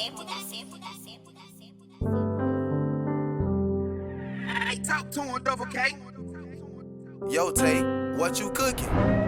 Hey, talk to him, Double K. Yo, Tay, what you cooking?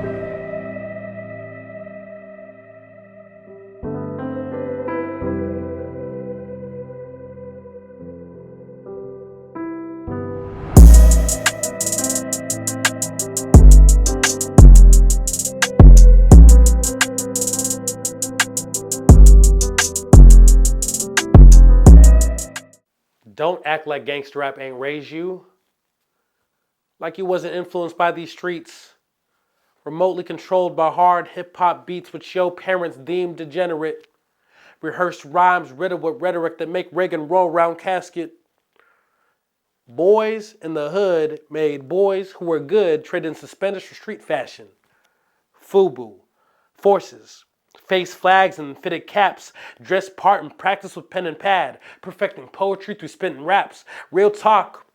Don't act like gangster rap ain't raised you. Like you wasn't influenced by these streets. Remotely controlled by hard hip-hop beats which your parents deemed degenerate. Rehearsed rhymes riddled with rhetoric that make Reagan roll round casket. Boys in the hood made boys who were good trade in suspenders for street fashion. FUBU, forces, face flags and fitted caps, dress part and practice with pen and pad, perfecting poetry through spitting raps. Real talk,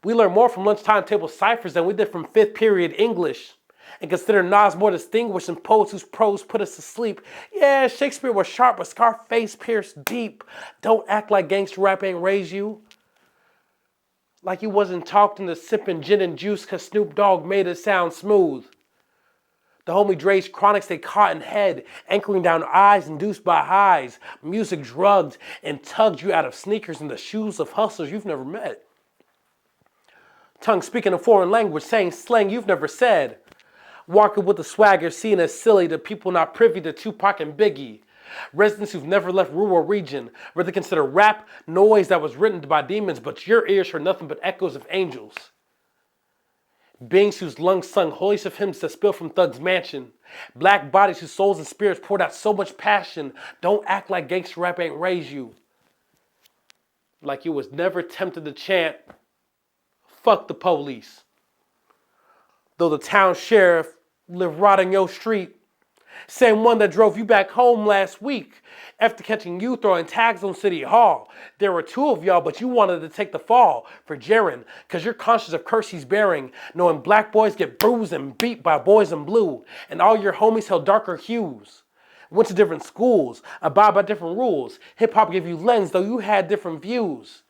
we learned more from lunchtime table ciphers than we did from fifth period English. And consider Nas more distinguished than poets whose prose put us to sleep. Yeah, Shakespeare was sharp, but Scarface pierced deep. Don't act like gangster rap ain't raised you. Like you wasn't talked into sipping gin and juice cause Snoop Dogg made it sound smooth. The homie Dre's chronics they caught in head, anchoring down eyes induced by highs. Music drugged and tugged you out of sneakers in the shoes of hustlers you've never met. Tongue speaking a foreign language, saying slang you've never said. Walking with a swagger seen as silly to people not privy to Tupac and Biggie. Residents who've never left rural region, where they consider rap noise that was written by demons, but your ears heard nothing but echoes of angels. Beings whose lungs sung holy of hymns that spill from thugs' mansion. Black bodies whose souls and spirits poured out so much passion. Don't act like gangster rap ain't raised you. Like you was never tempted to chant, fuck the police. Though the town sheriff lived rotting your street. Same one that drove you back home last week after catching you throwing tags on City Hall. There were two of y'all, but you wanted to take the fall for Jaren, cause you're conscious of curse he's bearing, knowing black boys get bruised and beat by boys in blue, and all your homies held darker hues. Went to different schools, abide by different rules. Hip-hop gave you lens, though you had different views.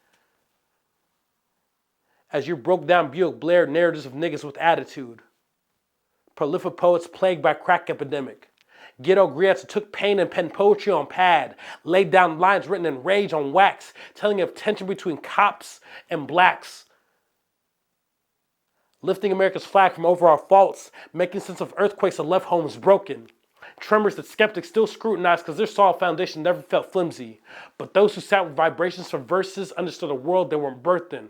As you broke down Buick Blair narratives of niggas with attitude. Prolific poets plagued by crack epidemic. Ghetto griots who took pain and penned poetry on pad, laid down lines written in rage on wax, telling of tension between cops and blacks. Lifting America's flag from over our faults, making sense of earthquakes that left homes broken. Tremors that skeptics still scrutinize because their solid foundation never felt flimsy. But those who sat with vibrations from verses understood a world they weren't birthed in.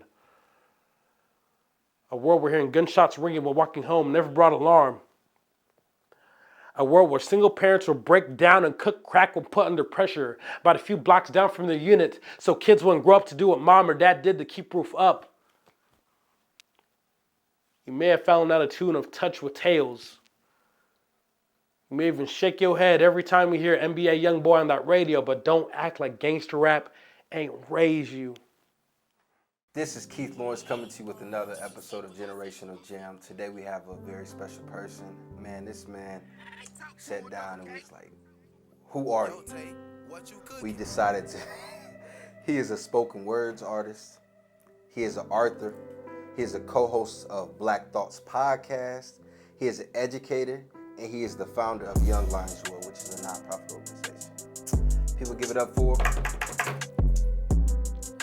A world where hearing gunshots ringing while walking home never brought alarm. A world where single parents would break down and cook crack when put under pressure about a few blocks down from their unit so kids wouldn't grow up to do what mom or dad did to keep roof up. You may have fallen out of tune of touch with tales. You may even shake your head every time you hear NBA Youngboy on that radio, but don't act like gangster rap ain't raised you. This is Keith Lawrence coming to you with another episode of Generational Jam. Today we have a very special person. Man, this man sat down and was like, who are you? We decided to, he is a spoken words artist. He is an author. He is a co-host of Black Thoughts podcast. He is an educator, and he is the founder of Young Lions Roar, which is a nonprofit organization. People give it up for him.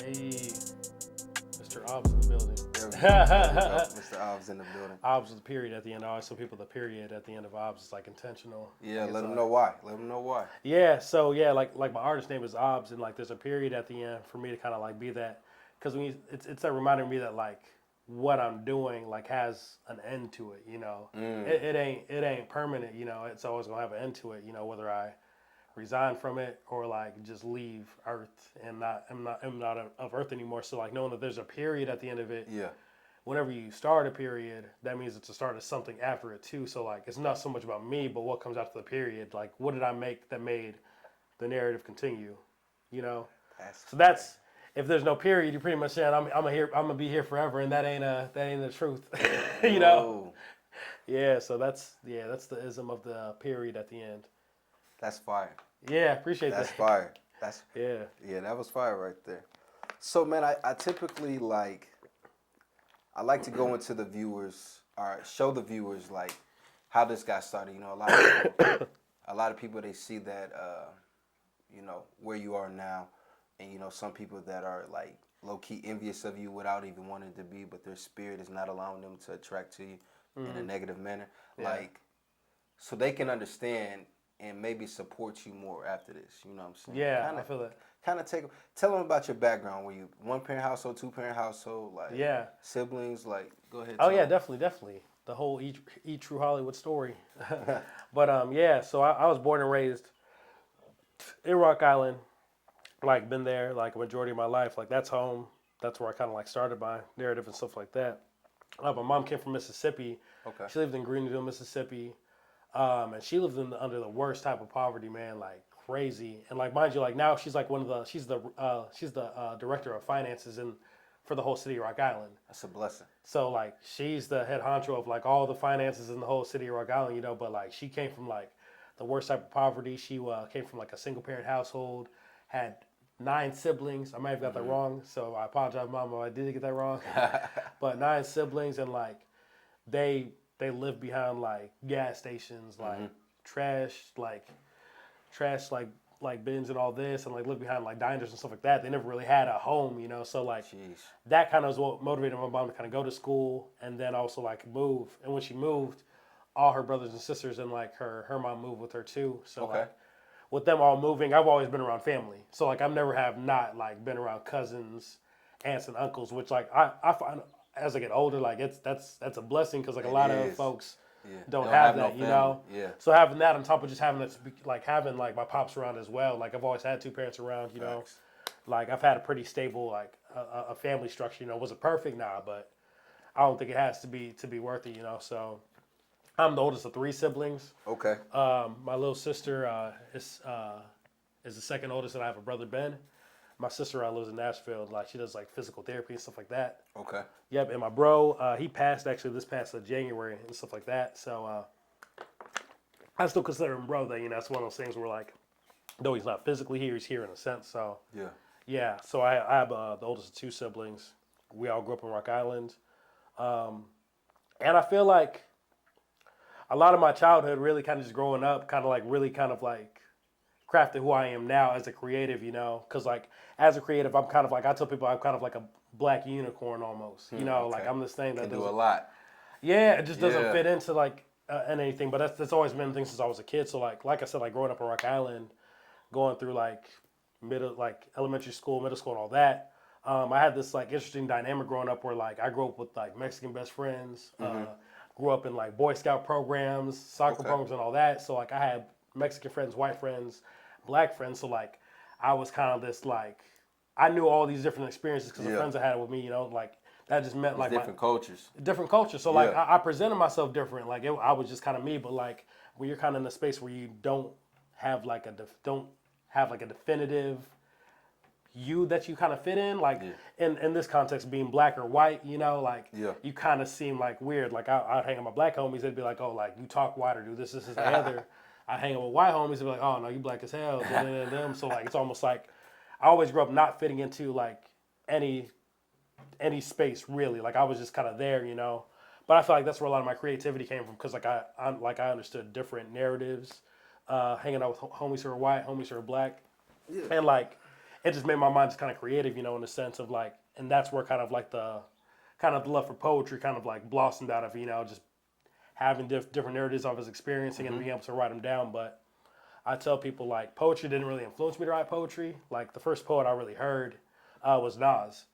Hey, Mr. Obbs in the building. Mr. Obbs in the building. Obbs with a period at the end. I always tell people the period at the end of Obbs is like intentional. Yeah, let them know why. Let them know why. Yeah, so yeah, like my artist name is Obbs, and like there's a period at the end for me to kind of like be that, because when it's that reminding me that like what I'm doing like has an end to it, you know. It ain't permanent, you know. It's always gonna have an end to it, you know, whether I resign from it or like just leave Earth and I'm not of Earth anymore. So like knowing that there's a period at the end of it. Yeah. Whenever you start a period, that means it's the start of something after it too. So like it's not so much about me, but what comes after the period. Like what did I make that made the narrative continue? You know. So that's if there's no period, you're pretty much saying I'm gonna be here forever, and that ain't the truth. You know. Yeah. So that's the ism of the period at the end. That's fire. Yeah, appreciate that. That's fire. Yeah, that was fire right there. So man, I typically I like to go into the viewers or show the viewers like how this got started. You know, a lot of people they see that you know, where you are now, and you know, some people that are like low key envious of you without even wanting to be, but their spirit is not allowing them to attract to you in a negative manner. Yeah. Like, so they can understand and maybe support you more after this. You know what I'm saying? Yeah, I feel that. Kind of tell them about your background. Were you one parent household, two parent household, like Yeah. siblings? Like, go ahead. Oh tell yeah, them. definitely. The whole E True Hollywood story. But yeah, so I was born and raised in Rock Island. Like been there like a majority of my life. Like that's home. That's where I kind of like started my narrative and stuff like that. My mom came from Mississippi. Okay. She lived in Greenville, Mississippi, and she lived under the worst type of poverty, man, like crazy. And like mind you, like now she's like she's the director of finances for the whole city of Rock Island. That's a blessing. So like she's the head honcho of like all the finances in the whole city of Rock Island, you know. But like she came from like the worst type of poverty. She came from like a single parent household, had 9 siblings. I might have got that wrong, so I apologize, Mom, if I did get that wrong. But 9 siblings, and like they lived behind like gas stations, like trash like bins and all this, and like lived behind like diners and stuff like that. They never really had a home, you know. So like that kind of is what motivated my mom to kind of go to school and then also like move. And when she moved, all her brothers and sisters and like her mom moved with her too. So like with them all moving, I've always been around family. So like I've never have not like been around cousins, aunts and uncles, which like I find as I get older, like that's a blessing because like a lot of folks don't have that, you know. Yeah. So having that on top of just having that, like having like my pops around as well. Like I've always had 2 parents around, you know. Like I've had a pretty stable like a family structure. You know, was it perfect? Nah, but I don't think it has to be worth it, you know. So I'm the oldest of 3 siblings. Okay. My little sister is the second oldest, and I have a brother Ben. My sister lives in Nashville. Like she does like physical therapy and stuff like that. Okay. Yep, and my bro, he passed actually this past January and stuff like that. So I still consider him bro. Though, you know, it's one of those things where like, though he's not physically here, he's here in a sense. So yeah. So I have the oldest of 2 siblings. We all grew up in Rock Island, and I feel like a lot of my childhood really kind of just growing up, kind of like really kind of like crafted who I am now as a creative, you know, because like as a creative, I'm kind of like, I tell people I'm kind of like a black unicorn almost, you know, like I'm this thing that can do a lot. Yeah, it just doesn't fit into like anything, but that's always been a thing since I was a kid. So like I said, like growing up in Rock Island, going through like elementary school, middle school, and all that. I had this like interesting dynamic growing up where like I grew up with like Mexican best friends, grew up in like Boy Scout programs, soccer programs, and all that. So like I had Mexican friends, white friends, black friends. So like I was kind of this like I knew all these different experiences because the friends I had with me, you know, like that just meant like different cultures. Different cultures. So like I presented myself different. Like I was just kind of me, but like when you're kind of in a space where you don't have like a definitive you that you kind of fit in, like in this context being black or white, you know, like you kind of seem like weird. Like I'd hang out with my black homies, they'd be like, oh, like you talk white or do this and the other. I hang out with white homies, they'd be like, oh no, you black as hell. Them. So like it's almost like I always grew up not fitting into like any space really. Like I was just kind of there, you know. But I feel like that's where a lot of my creativity came from because like I understood different narratives, hanging out with homies who are white, homies who are black, and like it just made my mind just kind of creative, you know, in the sense of like, and that's where kind of like the love for poetry kind of like blossomed out of, you know, just having different narratives I was experiencing and being able to write them down. But I tell people like poetry didn't really influence me to write poetry. Like the first poet I really heard was Nas.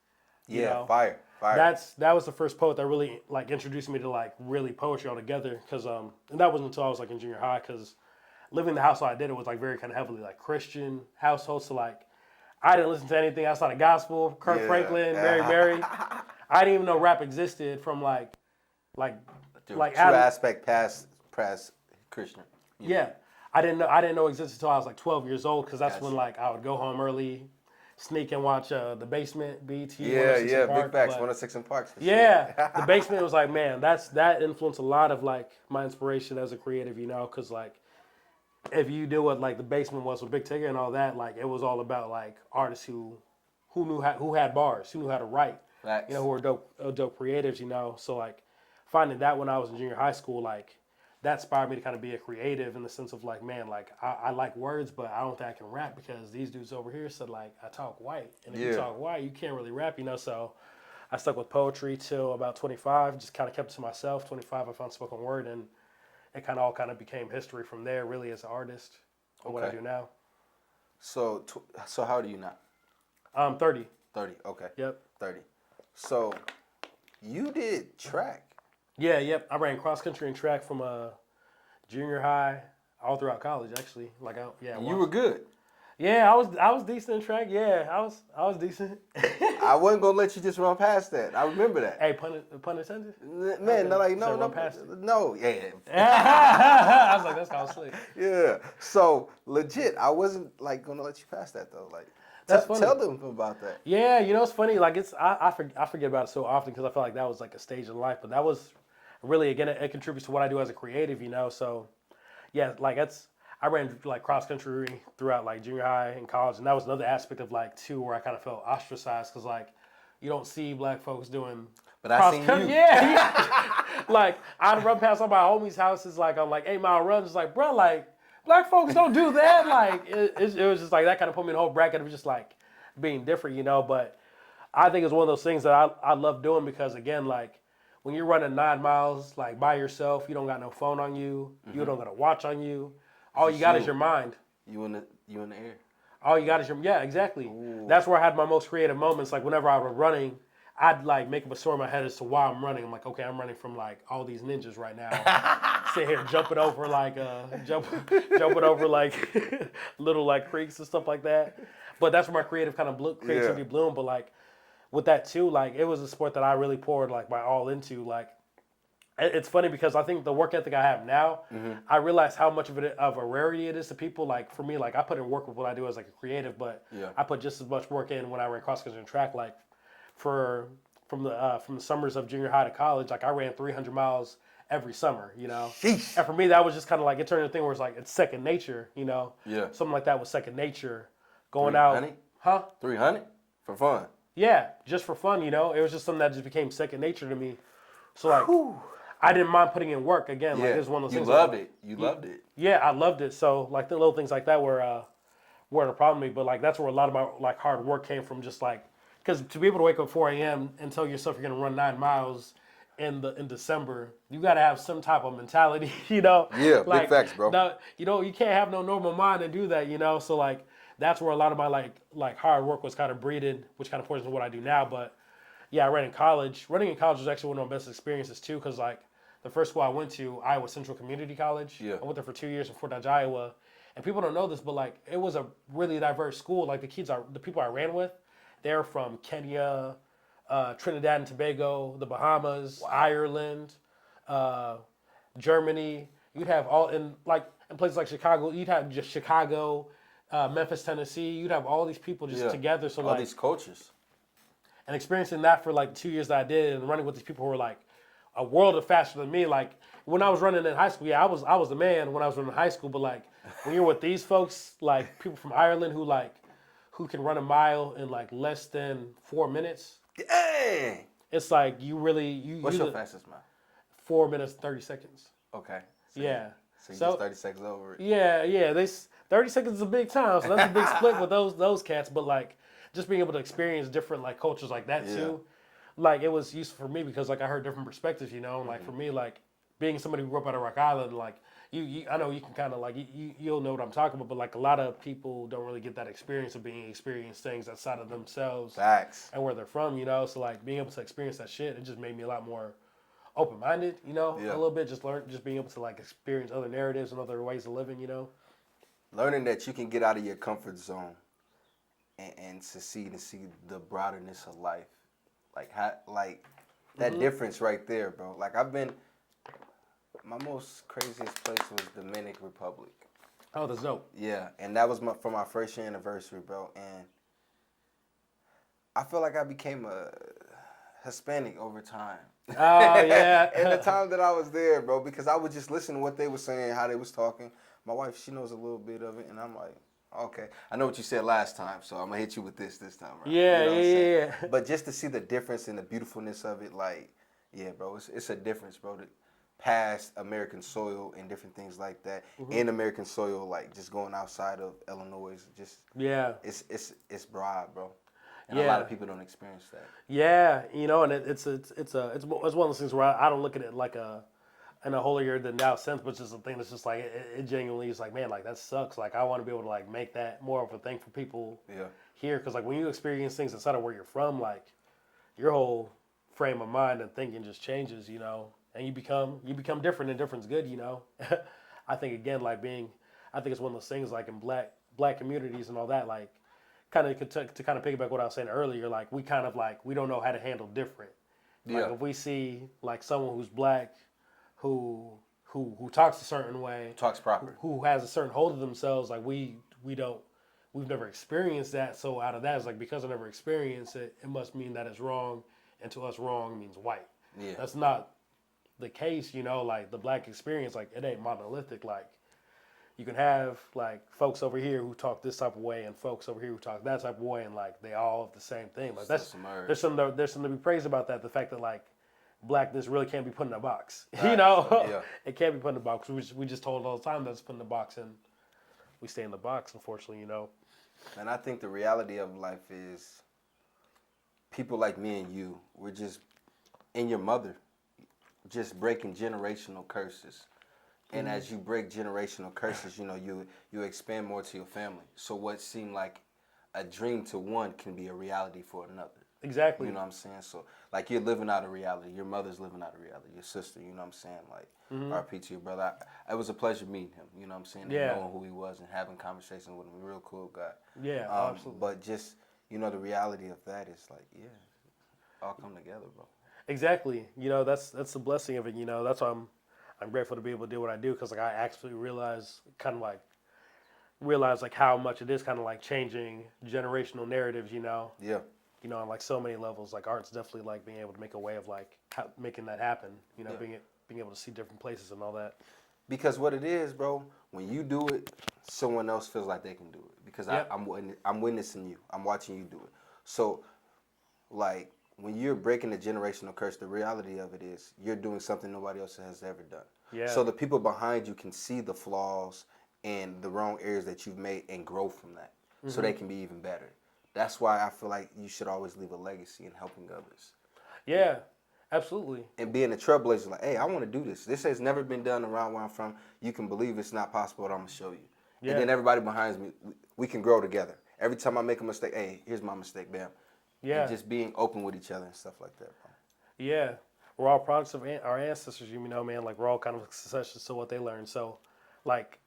You know? Fire. That was the first poet that really like introduced me to like really poetry altogether. Because and that wasn't until I was like in junior high. Because living in the household I did, it was like very kind of heavily like Christian household. So like I didn't listen to anything outside of gospel, Kirk Franklin, Mary. I didn't even know rap existed from like true aspect past Christian. Yeah. I didn't know it existed until I was like 12 years old because that's when like I would go home early, sneak and watch The Basement, BT. Yeah, big facts, 106 in Parks. The Basement was like, man, that influenced a lot of like my inspiration as a creative, you know, because like if you knew what like the basement was with Big Tigger and all that, like it was all about like artists who had bars, who knew how to write, Facts. who were dope creatives, So like finding that when I was in junior high school, like that inspired me to kind of be a creative in the sense of like, man, like I like words, but I don't think I can rap because these dudes over here said like I talk white, and if you talk white, you can't really rap, So I stuck with poetry till about 25, just kind of kept it to myself. 25, I found spoken word, and it kind of all kind of became history from there, really, as an artist, and what I do now. So, so how old are you now? I'm 30. 30. Okay. Yep. 30. So, you did track. Yeah, yep. I ran cross country and track from junior high all throughout college, actually. Like, You were good. Yeah, I was decent in track. Yeah, I was decent. I wasn't gonna let you just run past that. I remember that. Hey, pun intended. Man, no, yeah. I was like, that's kind of slick. Yeah. So legit, I wasn't like gonna let you pass that though. Like, That's funny. Tell them about that. Yeah, it's funny. Like I forget about it so often because I feel like that was like a stage in life, but that was really again it contributes to what I do as a creative. So yeah, like I ran like cross country throughout like junior high and college, and that was another aspect of like too where I kind of felt ostracized because like you don't see black folks doing. But I seen you. Yeah. Like I'd run past all my homies' houses like on like 8 Mile runs, like bro, like black folks don't do that. Like it was just like that kind of put me in a whole bracket of just like being different, But I think it's one of those things that I love doing because again, like when you're running 9 miles like by yourself, you don't got no phone on you, you don't got a watch on you. All you got is your mind. You in the air. All you got is exactly. Ooh. That's where I had my most creative moments. Like whenever I was running, I'd like make up a story in my head as to why I'm running. I'm like, okay, I'm running from like all these ninjas right now. Sit here jumping over like jumping over like little like creeks and stuff like that. But that's where my creativity bloomed. But like with that too, like it was a sport that I really poured like my all into. Like it's funny because I think the work ethic I have now, I realize how much of a rarity it is to people. Like for me, like I put in work with what I do as like a creative, but I put just as much work in when I ran cross country and track. Like from the summers of junior high to college, like I ran 300 miles every summer, Sheesh. And for me, that was just kind of like it turned into a thing where it's like it's second nature, Yeah. Something like that was second nature. Going 300? out, huh? 300 for fun. Yeah, just for fun, It was just something that just became second nature to me. So like. Whew. I didn't mind putting in work again. Like it was one of those things. You loved it. You loved it. Yeah, I loved it. So like the little things like that were a problem to me. But like that's where a lot of my like hard work came from. Just like because to be able to wake up 4 a.m. and tell yourself you're gonna run 9 miles in December, you got to have some type of mentality, Yeah, like, big facts, bro. No, you can't have no normal mind and do that, So like that's where a lot of my like hard work was kind of breeded, which kind of poisons what I do now. But yeah, I ran in college. Running in college was actually one of my best experiences too, because like. The first school I went to, Iowa Central Community College. Yeah. I went there for 2 years in Fort Dodge, Iowa. And people don't know this, but like it was a really diverse school. Like the people I ran with, they're from Kenya, Trinidad and Tobago, the Bahamas, Ireland, Germany. You'd have all in places like Chicago. You'd have just Chicago, Memphis, Tennessee. You'd have all these people just together. So all these cultures. And experiencing that for like 2 years that I did, and running with these people who were like a world of faster than me. Like when I was running in high school, I was the man when I was running in high school. But like when you're with these folks, like people from Ireland who can run a mile in like less than 4 minutes. Dang! It's like you really What's your fastest mile? 4 minutes 30 seconds. Okay. So yeah. So you just 30 seconds over it. Yeah. 30 seconds is a big time. So that's a big split with those cats. But like just being able to experience different like cultures like that too. Like it was useful for me because like I heard different perspectives, and like for me, like being somebody who grew up out of Rock Island, like I know you can kind of like you'll know what I'm talking about, but like a lot of people don't really get that experience of being experienced things outside of themselves. Facts. And where they're from, So like being able to experience that shit, it just made me a lot more open-minded, a little bit. Just being able to like experience other narratives and other ways of living, Learning that you can get out of your comfort zone and succeed and see the broaderness of life. Like that difference right there, bro. Like my most craziest place was Dominican Republic. Oh, that's dope. Yeah, and that was for my first year anniversary, bro. And I feel like I became a Hispanic over time. Oh, yeah. In the time that I was there, bro, because I would just listen to what they were saying, how they was talking. my wife, she knows a little bit of it, and I'm like, okay, I know what you said last time, so I'm gonna hit you with this time, right? Yeah, you know what I'm saying? yeah. But just to see the difference and the beautifulness of it, like, yeah, bro, it's a difference, bro. Past American soil and different things like that, in American soil, like just going outside of Illinois, just Yeah. it's broad, bro, and a lot Yeah. of people don't experience that. Yeah, and it's one of those things where I don't look at it like in a holier than thou sense, but it's just a thing that's just like it genuinely is like, man, like that sucks. Like I want to be able to like make that more of a thing for people Yeah, here, because like when you experience things outside of where you're from, like your whole frame of mind and thinking just changes, and you become different, and different's good, I think again, like I think it's one of those things like in black communities and all that, like kind of to kind of piggyback what I was saying earlier, like we kind of like we don't know how to handle different. Like yeah, if we see like someone who's black, who who talks a certain way, talks proper. who has a certain hold of themselves, like we've never experienced that. So out of that, it's like because I never experienced it, it must mean that it's wrong, and to us, wrong means white. Yeah, That's not the case, like the black experience, like it ain't monolithic. Like you can have like folks over here who talk this type of way and folks over here who talk that type of way, and like they all have the same thing. Like still some merge. there's something to be praised about that. The fact that like blackness really can't be put in a box. Right. Yeah. It can't be put in a box. We just told all the time that it's put in a box, and we stay in the box, unfortunately. And I think the reality of life is people like me and you, we're just in your mother, just breaking generational curses. And as you break generational curses, you expand more to your family. So what seemed like a dream to one can be a reality for another. Exactly. You know what I'm saying? So like you're living out a reality. Your mother's living out a reality. Your sister, you know what I'm saying? Like RP to your brother. It was a pleasure meeting him, you know what I'm saying? And Yeah. knowing who he was and having conversations with him. Real cool guy. Yeah, absolutely. But just, the reality of that is like, yeah, all come together, bro. Exactly. That's the blessing of it. That's why I'm grateful to be able to do what I do, because like I actually realize like how much it is kind of like changing generational narratives. Yeah. On like so many levels. Like art's definitely like being able to make a way of like making that happen. Being able to see different places and all that. Because what it is, bro, when you do it, someone else feels like they can do it. Because Yep. I'm witnessing you. I'm watching you do it. So, like, when you're breaking the generational curse, the reality of it is you're doing something nobody else has ever done. Yeah. So the people behind you can see the flaws and the wrong areas that you've made and grow from that. So they can be even better. That's why I feel like you should always leave a legacy in helping others. Yeah, absolutely. And being a trailblazer, like, hey, I want to do this. This has never been done around where I'm from. You can believe it's not possible, but I'm going to show you. Yeah. And then everybody behind me, we can grow together. Every time I make a mistake, hey, here's my mistake, bam. Yeah. And just being open with each other and stuff like that, bro. Yeah. We're all products of our ancestors, man. Like, we're all kind of successors to what they learned. So, like,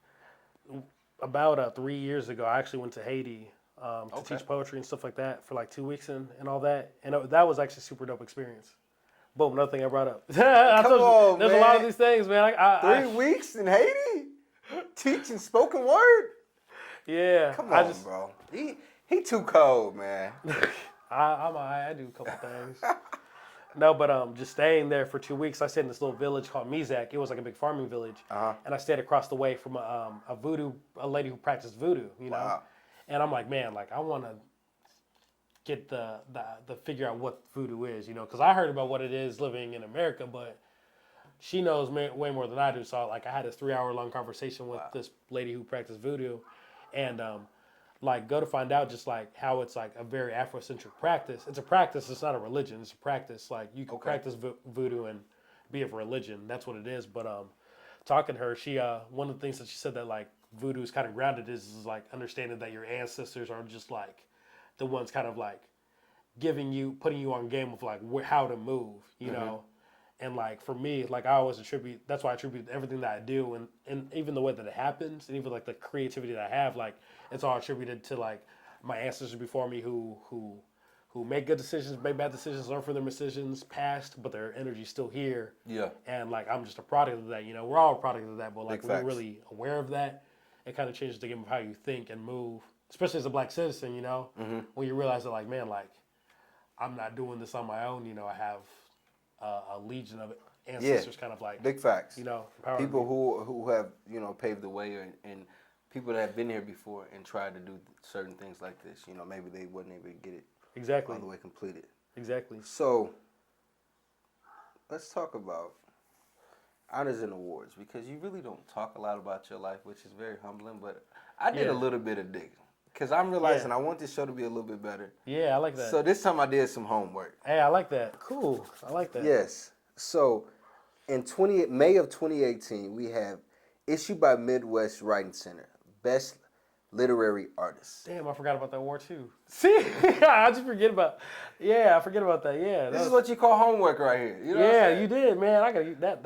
about 3 years ago, I actually went to Haiti to teach poetry and stuff like that for like 2 weeks and all that. And that was actually a super dope experience. Boom, another thing I brought up. There's a lot of these things, man. 3 weeks in Haiti? Teaching spoken word? Yeah. Come on, bro. He too cold, man. I do a couple things. No, but just staying there for 2 weeks, I stayed in this little village called Mizak. It was like a big farming village, and I stayed across the way from a lady who practiced voodoo. Wow. And I'm like, man, like I want to get the figure out what voodoo is, because I heard about what it is living in America, but she knows way more than I do. So like I had this 3-hour long conversation with this lady who practiced voodoo, and like go to find out just like how it's like a very Afrocentric practice. It's a practice. It's not a religion. It's a practice. Like you can practice voodoo and be of religion. That's what it is. But talking to her, she one of the things that she said that like voodoo is kind of grounded is like understanding that your ancestors are just like the ones kind of like putting you on game of like how to move, you know. And like for me, like I always that's why I attribute everything that I do and even the way that it happens and even like the creativity that I have, like it's all attributed to like my ancestors before me who make good decisions, make bad decisions, learn from their decisions past, but their energy's still here. Yeah. And like I'm just a product of that, we're all a product of that, but like Big we're facts. really aware of that. It kind of changes the game of how you think and move, especially as a black citizen, when you realize that like, man, like I'm not doing this on my own, I have a legion of ancestors kind of like, big facts. empowering People me. who have paved the way, and people that have been here before and tried to do certain things like this. Maybe they wouldn't even get it Exactly. all the way completed. Exactly. So let's talk about honors and awards, because you really don't talk a lot about your life, which is very humbling. But I did a little bit of digging, because I'm realizing I want this show to be a little bit better. Yeah, I like that. So this time I did some homework. Hey, I like that. Cool. I like that. Yes. So in May of 2018, we have issued by Midwest Writing Center, Best Literary Artist. Damn, I forgot about that award too. See, I just forget about. Yeah, I forget about that. Yeah, This is what you call homework right here. You know what I'm yeah, saying? you did, man. I gotta that.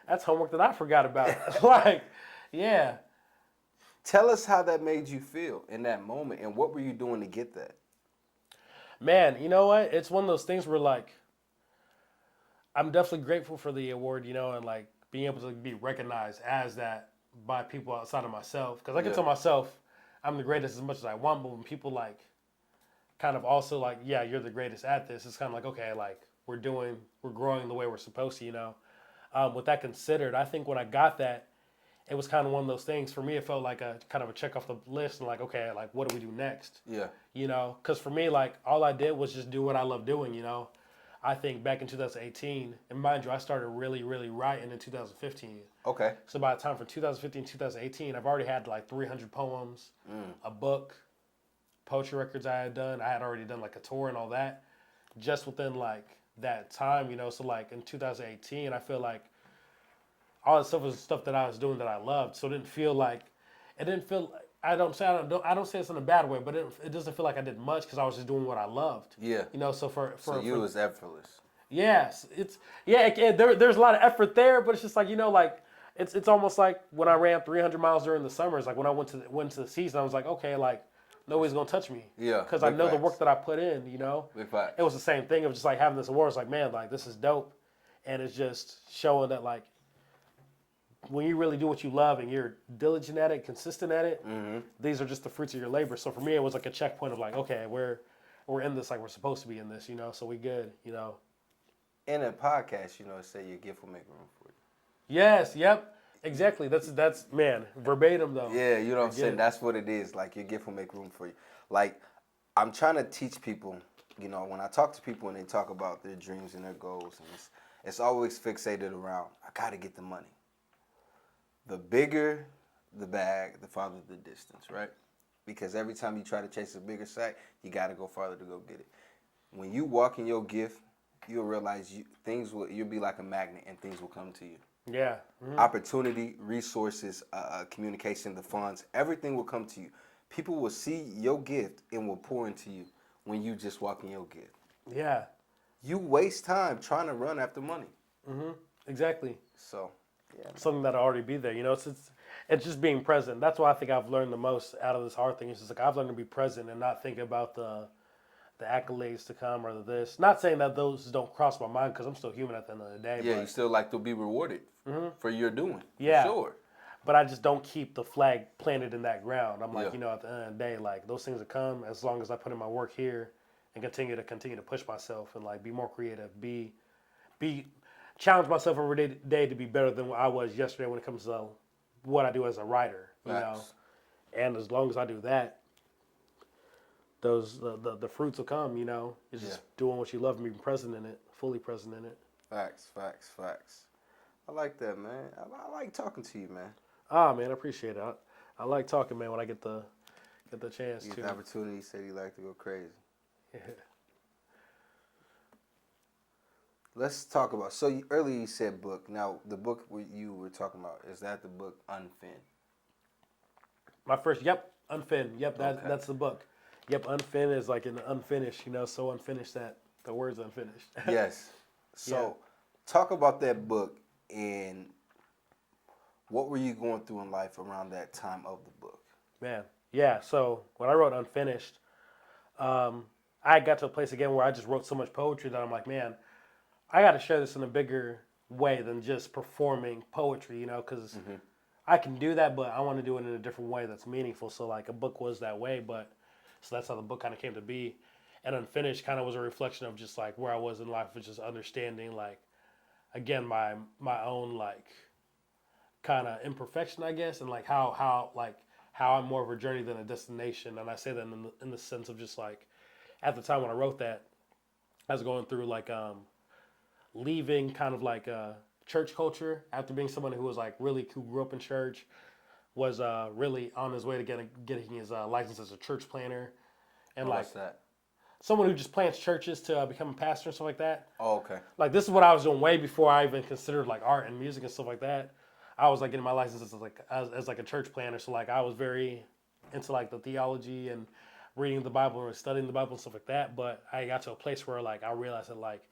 That's homework that I forgot about. Like, yeah. Tell us how that made you feel in that moment, and what were you doing to get that? Man, you know what? It's one of those things where like, I'm definitely grateful for the award, and like being able to be recognized as that by people outside of myself. Because I can tell myself I'm the greatest as much as I want, but when people like kind of also like, yeah, you're the greatest at this, it's kind of like, okay, like we're growing the way we're supposed to, With that considered, I think when I got that, it was kind of one of those things. For me, it felt like a kind of a check off the list and like, okay, like what do we do next? Yeah. Because for me, like all I did was just do what I love doing, I think back in 2018, and mind you, I started really, really writing in 2015. Okay. So by the time from 2015 to 2018, I've already had like 300 poems, a book, poetry records I had done. I had already done like a tour and all that just within like that time, So like in 2018, I feel like all that stuff was stuff that I was doing that I loved. So it didn't feel like, I don't say it's in a bad way, but it doesn't feel like I did much because I was just doing what I loved. Yeah. So for you, it was effortless. Yes, there's a lot of effort there, but it's just like like it's almost like when I ran 300 miles during the summers. Like when I went to the season, I was like, okay, like nobody's gonna touch me. Yeah, because I know facts. the work that I put in. Big facts. It was the same thing. It was just like having this award. It's like, man, like this is dope, and it's just showing that like when you really do what you love and you're diligent at it, consistent at it, these are just the fruits of your labor. So for me, it was like a checkpoint of like, okay, we're in this like we're supposed to be in this, so we good, In a podcast, it say your gift will make room for you. Yes, yep, exactly. That's man, verbatim though. Yeah, you know what I'm saying? That's what it is. Like your gift will make room for you. Like I'm trying to teach people, when I talk to people and they talk about their dreams and their goals, and it's always fixated around, I gotta get the money. The bigger the bag, the farther the distance, right? Because every time you try to chase a bigger sack, you got to go farther to go get it. When you walk in your gift, you'll realize you'll be like a magnet and things will come to you. Yeah. Opportunity, resources, communication, the funds, everything will come to you. People will see your gift and will pour into you when you just walk in your gift. Yeah. You waste time trying to run after money. Exactly. So, yeah. Something that'll already be there, it's just being present. That's what I think I've learned the most out of this hard thing. It's just like I've learned to be present and not think about the accolades to come or this. Not saying that those don't cross my mind because I'm still human at the end of the day. Yeah, but you still like to be rewarded for your doing. Yeah. For sure. But I just don't keep the flag planted in that ground. I'm like, Yeah. at the end of the day, like those things will come as long as I put in my work here and continue to push myself and like be more creative, be challenge myself every day to be better than what I was yesterday when it comes to what I do as a writer, And as long as I do that, those the fruits will come, It's just doing what you love and being present in it, fully present in it. Facts. I like that, man. I like talking to you, man. Ah, man, I appreciate it. I like talking, man, when I get the chance You to. get the opportunity, you said you like to go crazy. Yeah. Let's talk about, earlier you said book. Now, the book you were talking about, is that the book Unfin? My first, Unfin. Yep, that's the book. Yep, Unfin is like an unfinished, so unfinished that the word's unfinished. Yes. So, talk about that book and what were you going through in life around that time of the book? Man, yeah. So when I wrote Unfinished, I got to a place again where I just wrote so much poetry that I'm like, man, I got to share this in a bigger way than just performing poetry, because I can do that, but I want to do it in a different way that's meaningful. So like a book was that way, so that's how the book kind of came to be. And Unfinished kind of was a reflection of just like where I was in life, which is understanding like again my own like kind of imperfection, I guess, and like how I'm more of a journey than a destination. And I say that in the sense of just like at the time when I wrote that, I was going through like leaving kind of like church culture after being someone who was like really who grew up in church, was really on his way to getting his license as a church planner, and like What's that? someone who just plants churches to become a pastor and stuff like that. Oh, okay. Like this is what I was doing way before I even considered like art and music and stuff like that. I was like getting my license as like a church planner, so like I was very into like the theology and reading the Bible and studying the Bible and stuff like that. But I got to a place where like I realized that like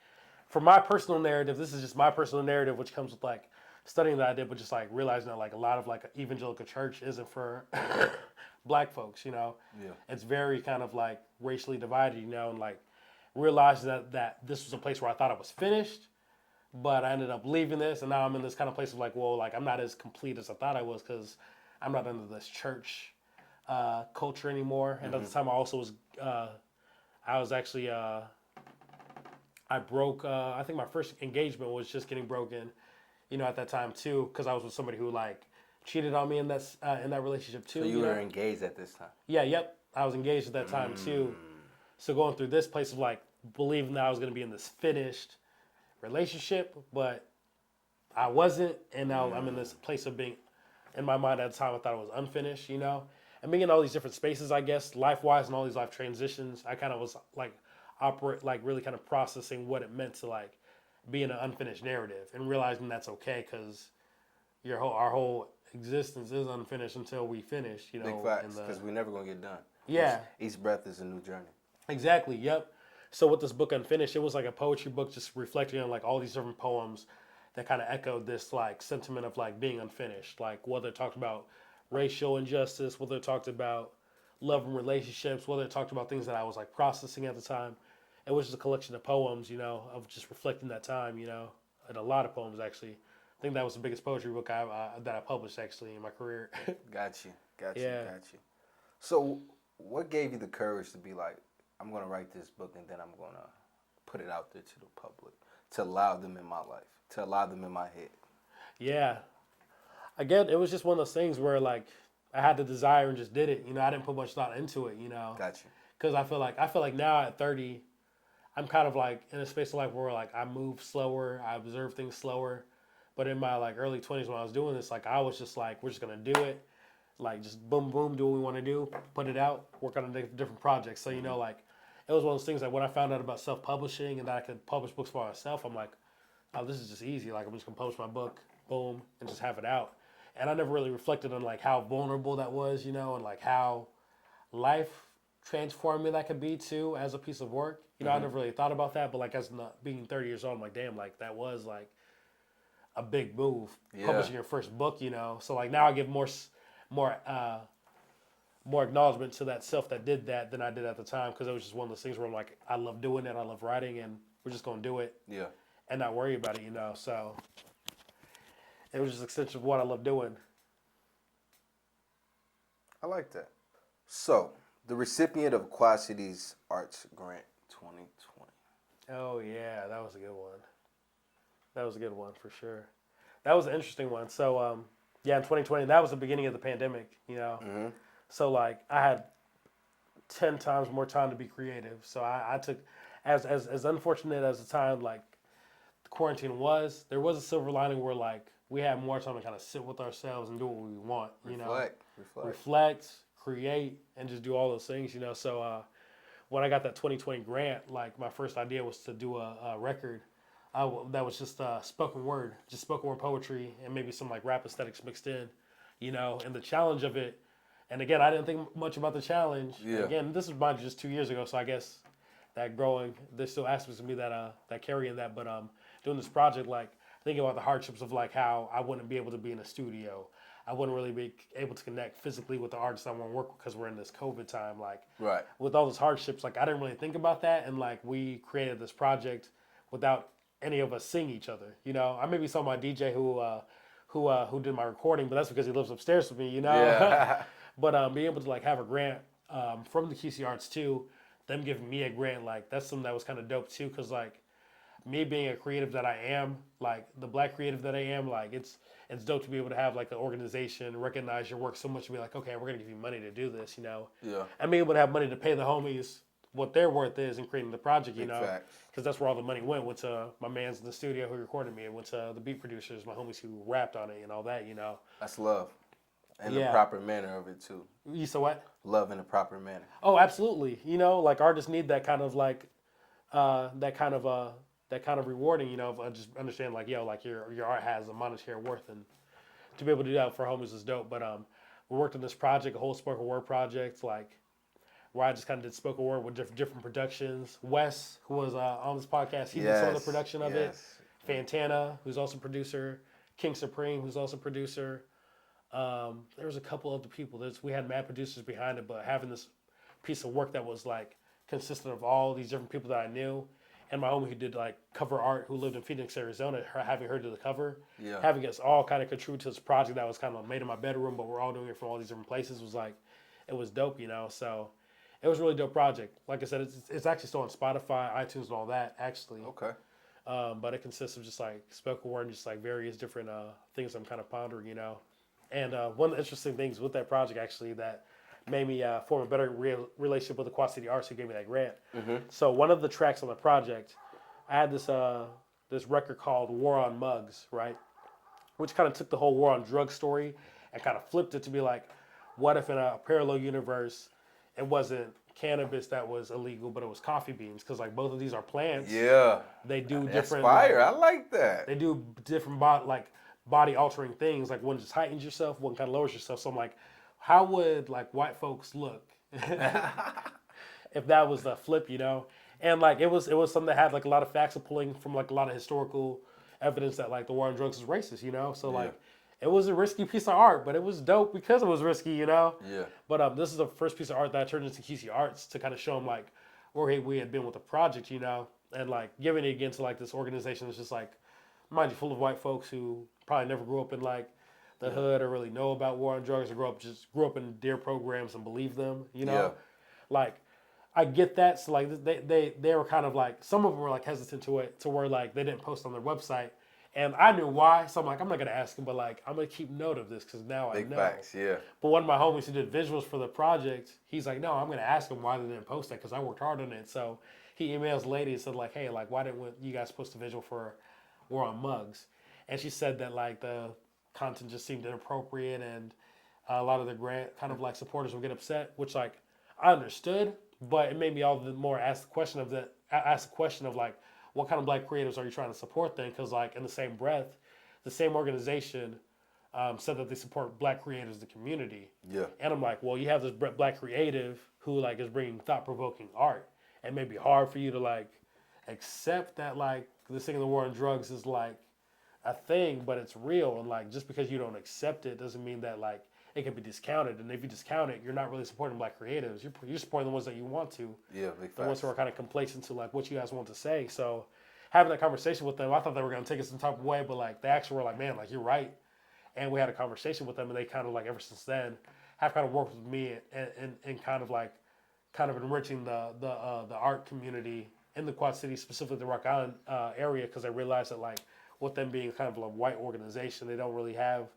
for my personal narrative, this is just my personal narrative, which comes with like studying that I did, but just like realizing that like a lot of like evangelical church isn't for black folks, you know. Yeah. It's very kind of like racially divided, you know, and like realizing that this was a place where I thought I was finished, but I ended up leaving this, and now I'm in this kind of place of like, well, like I'm not as complete as I thought I was because I'm not under this church culture anymore. And at the time, I also was, I was actually, I broke. I think my first engagement was just getting broken, you know, at that time too, because I was with somebody who like cheated on me in that relationship too. So you know? were engaged at this time. Yeah, yep. I was engaged at that time too. So going through this place of like believing that I was going to be in this finished relationship, but I wasn't, and now I'm in this place of being, in my mind at the time I thought it was unfinished, you know, and being in all these different spaces, I guess, life-wise and all these life transitions, I kind of was like really kind of processing what it meant to like be in an unfinished narrative and realizing that's okay because our whole existence is unfinished until we finish, you know. Big facts, because we're never gonna get done. Yeah. Each breath is a new journey. Exactly. Yep. So with this book Unfinished, it was like a poetry book, just reflecting on like all these different poems that kind of echoed this like sentiment of like being unfinished. Like whether it talked about racial injustice, whether it talked about love and relationships, whether it talked about things that I was like processing at the time. It was just a collection of poems, you know, of just reflecting that time, you know, and a lot of poems actually. I think that was the biggest poetry book that I published actually in my career. Got you. Yeah. Got you. So what gave you the courage to be like, I'm going to write this book and then I'm going to put it out there to the public, to allow them in my life, to allow them in my head? Yeah. Again, it was just one of those things where like I had the desire and just did it. You know, I didn't put much thought into it, you know. Got you. Because I feel like now at 30, I'm kind of like in a space of life where like I move slower, I observe things slower. But in my like early 20s when I was doing this, like I was just like, we're just going to do it. Like just boom, boom, do what we want to do, put it out, work on different projects. So, you know, like it was one of those things that when I found out about self-publishing and that I could publish books for myself, I'm like, oh, this is just easy. Like I'm just going to publish my book, boom, and just have it out. And I never really reflected on like how vulnerable that was, you know, and like how life transforming that could be too as a piece of work. You know, I never really thought about that, but like as being 30 years old, I'm like, damn, like that was like a big move, publishing your first book, you know. So like now I give more acknowledgement to that self that did that than I did at the time, because it was just one of those things where I'm like, I love doing it, I love writing, and we're just gonna do it, and not worry about it, you know. So it was just an extension of what I love doing. I like that. So, the recipient of Quad Cities Arts Grant 2020. Oh yeah, that was a good one. That was a good one for sure. That was an interesting one. So yeah, in 2020, that was the beginning of the pandemic, you know. So like I had 10 times more time to be creative. So I took, as unfortunate as the time like the quarantine was, there was a silver lining where like we had more time to kind of sit with ourselves and do what we want, you know. Reflect, create, and just do all those things, you know. So when I got that 2020 grant, like my first idea was to do a record that was just spoken word poetry, and maybe some like rap aesthetics mixed in, you know. And the challenge of it, and again, I didn't think much about the challenge. Yeah. Again, this was mine just 2 years ago, so I guess that growing, there's still aspects of me that carry in that. But doing this project, like thinking about the hardships of like how I wouldn't be able to be in a studio, I wouldn't really be able to connect physically with the artists I want to work with because we're in this COVID time. Like, with all those hardships, like I didn't really think about that, and like we created this project without any of us seeing each other. You know, I maybe saw my DJ who did my recording, but that's because he lives upstairs with me. You know, Yeah. But being able to like have a grant from the QC Arts too, them giving me a grant, like that's something that was kind of dope too, because like me being a creative that I am, like the black creative that I am, like it's dope to be able to have like an organization recognize your work so much to be like, okay, we're gonna give you money to do this, you know. Yeah. And being able to have money to pay the homies what their worth is in creating the project, you Big know, facts. because that's where all the money went to my man's in the studio who recorded me, it went to the beat producers, my homies who rapped on it and all that, you know. That's love. And the Yeah. proper manner of it too. You said what? Love in the proper manner. Oh, absolutely. You know, like artists need that kind of like that kind of rewarding, you know, of just understand like, yo, like your art has a monetary worth, and to be able to do that for homies is dope. But we worked on this project, a whole spoken word project, like where I just kind of did spoken word with different productions. Wes, who was on this podcast, he did some of the production of it. Fantana, who's also producer. King Supreme, who's also producer. There was a couple other people. We had mad producers behind it, but having this piece of work that was like consistent of all these different people that I knew, and my homie who did like cover art, who lived in Phoenix, Arizona, having her do the cover, having us all kind of contribute to this project that was kind of made in my bedroom, but we're all doing it from all these different places, was like, it was dope, you know. So it was a really dope project. Like I said, it's actually still on Spotify, iTunes, and all that actually. Okay. But it consists of just like spoken word and just like various different things I'm kind of pondering, you know. And one of the interesting things with that project actually that made me form a better relationship with the Quad City Arts who gave me that grant. So one of the tracks on the project, I had this record called War on Mugs, right? Which kind of took the whole war on drugs story and kind of flipped it to be like, what if in a parallel universe it wasn't cannabis that was illegal, but it was coffee beans? Because like both of these are plants. Yeah. They do That's different. fire. I like that. They do different body altering things. Like one just heightens yourself, one kind of lowers yourself. So I'm like, how would like white folks look if that was the flip, you know? And like it was something that had like a lot of facts pulling from like a lot of historical evidence that like the war on drugs is racist, you know? So like it was a risky piece of art, but it was dope because it was risky, you know? Yeah. But this is the first piece of art that I turned into QC Arts to kind of show them like where we had been with the project, you know? And like giving it again to like this organization that's just like, mind you, full of white folks who probably never grew up in like the hood or really know about war on drugs, or grew up in DARE programs and believe them, you know? Yeah. Like I get that. So like they were kind of like, some of them were like hesitant to it, to where like they didn't post on their website. And I knew why, so I'm like, I'm not gonna ask him, but like I'm gonna keep note of this because now I know. Big facts, yeah. But one of my homies who did visuals for the project, he's like, no, I'm gonna ask him why they didn't post that because I worked hard on it. So he emails the lady and said like, hey, like why didn't you guys post a visual for War on Mugs? And she said that like the content just seemed inappropriate and a lot of the grant kind of like supporters would get upset, which like I understood, but it made me all the more ask the question of like, what kind of black creatives are you trying to support then? Because like in the same breath, the same organization said that they support black creators, the community. Yeah. And I'm like, well, you have this black creative who like is bringing thought-provoking art. It may be hard for you to like accept that like this thing in the war on drugs is like a thing, but it's real. And like just because you don't accept it doesn't mean that like it can be discounted. And if you discount it, you're not really supporting black creatives. You're supporting the ones that you want to. Yeah, big The ones facts. who are kind of complacent to like what you guys want to say. So having that conversation with them, I thought they were going to take it some type of way, but like they actually were like, man, like you're right. And we had a conversation with them, and they kind of like ever since then have kind of worked with me and kind of enriching the art community in the Quad Cities, specifically the Rock Island area, because I realized that like with them being kind of a white organization, they don't really have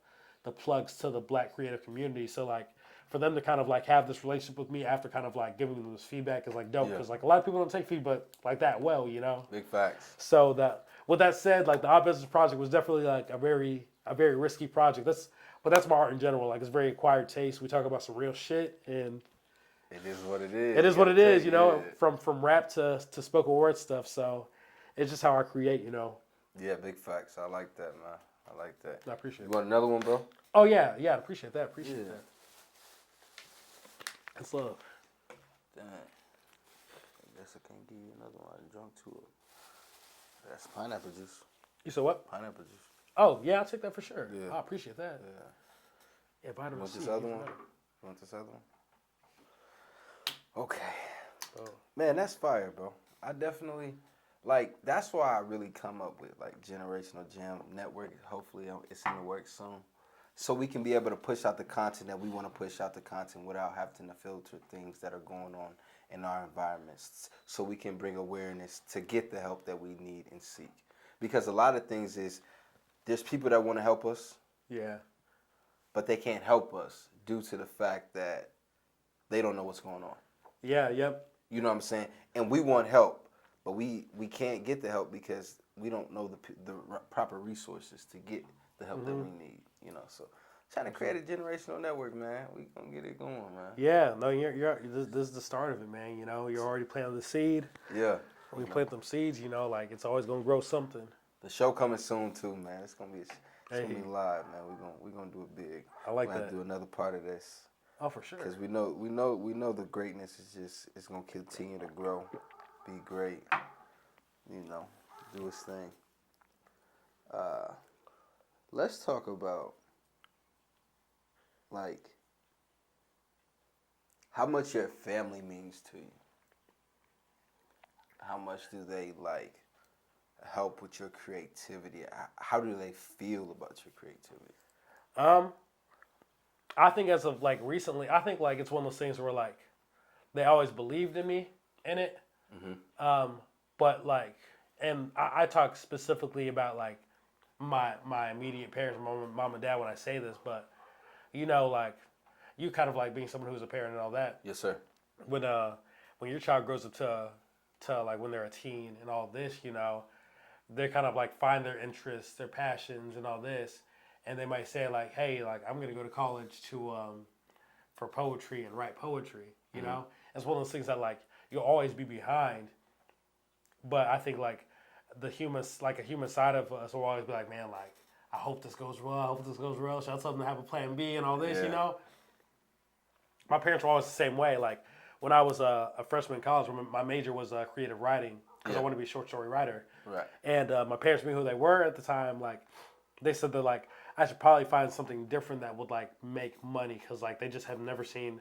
the plugs to the black creative community. So like for them to kind of like have this relationship with me after kind of like giving them this feedback is like dope, because like a lot of people don't take feedback like that well, you know. Big facts. So that with that said, like the Odd Business project was definitely like a very risky project. But that's my art in general. Like it's very acquired taste. We talk about some real shit, and it is what it is. It is what it is, you know. From rap to spoken word stuff. So it's just how I create, you know. Yeah, big facts. I like that, man. I like that. I appreciate it. You want another one, bro? Oh yeah, I appreciate that. Appreciate that. That's love. Damn. I guess I can't give you another one. I drunk to it. That's pineapple juice. You said what? Pineapple juice. Oh yeah, I'll take that for sure. Yeah. I appreciate that. Yeah, vitamin You want C. this other even one? better. You want this other one? Okay. Oh. Man, that's fire, bro. I definitely, like, that's why I really come up with, like, Generational Jam Network. Hopefully it's in the works soon. so we can be able to push out the content that we want to push out the content without having to filter things that are going on in our environments, so we can bring awareness to get the help that we need and seek. Because a lot of things is there's people that want to help us, Yeah. but they can't help us due to the fact that they don't know what's going on. Yeah. Yep. You know what I'm saying? And we want help, but we can't get the help because we don't know the proper resources to get the help that we need. You know, so trying to create a generational network, man. We gonna get it going, man. Yeah. No, this is the start of it, man. You know, you're already planting the seed. Yeah. When you plant them seeds, you know, like it's always gonna grow something. The show coming soon too, man. It's gonna be Hey. gonna be live, man. We gonna do it big. I like we'll have that. to do another part of this. Oh, for sure. Because we know the greatness is just it's gonna continue to grow, be great, you know, do its thing. Let's talk about like how much your family means to you. How much do they like help with your creativity? How do they feel about your creativity? I think as of like recently, I think like it's one of those things where like they always believed in me in it. But like, and I talk specifically about like my immediate parents, mom and dad, when I say this, but you know, like you kind of like being someone who's a parent and all that. Yes, sir. When your child grows up to like when they're a teen and all this, you know, they kind of like find their interests, their passions, and all this, and they might say like, hey, like I'm gonna go to college to for poetry and write poetry. You know, it's one of those things that like you'll always be behind. But I think like a human side of us will always be like, man, like I hope this goes well. I hope this goes well. Should I tell them to have a plan B and all this? Yeah. You know, my parents were always the same way. Like when I was a freshman in college, my major was creative writing because I wanted to be a short story writer. Right. And my parents, being who they were at the time, like they said that like I should probably find something different that would like make money because like they just have never seen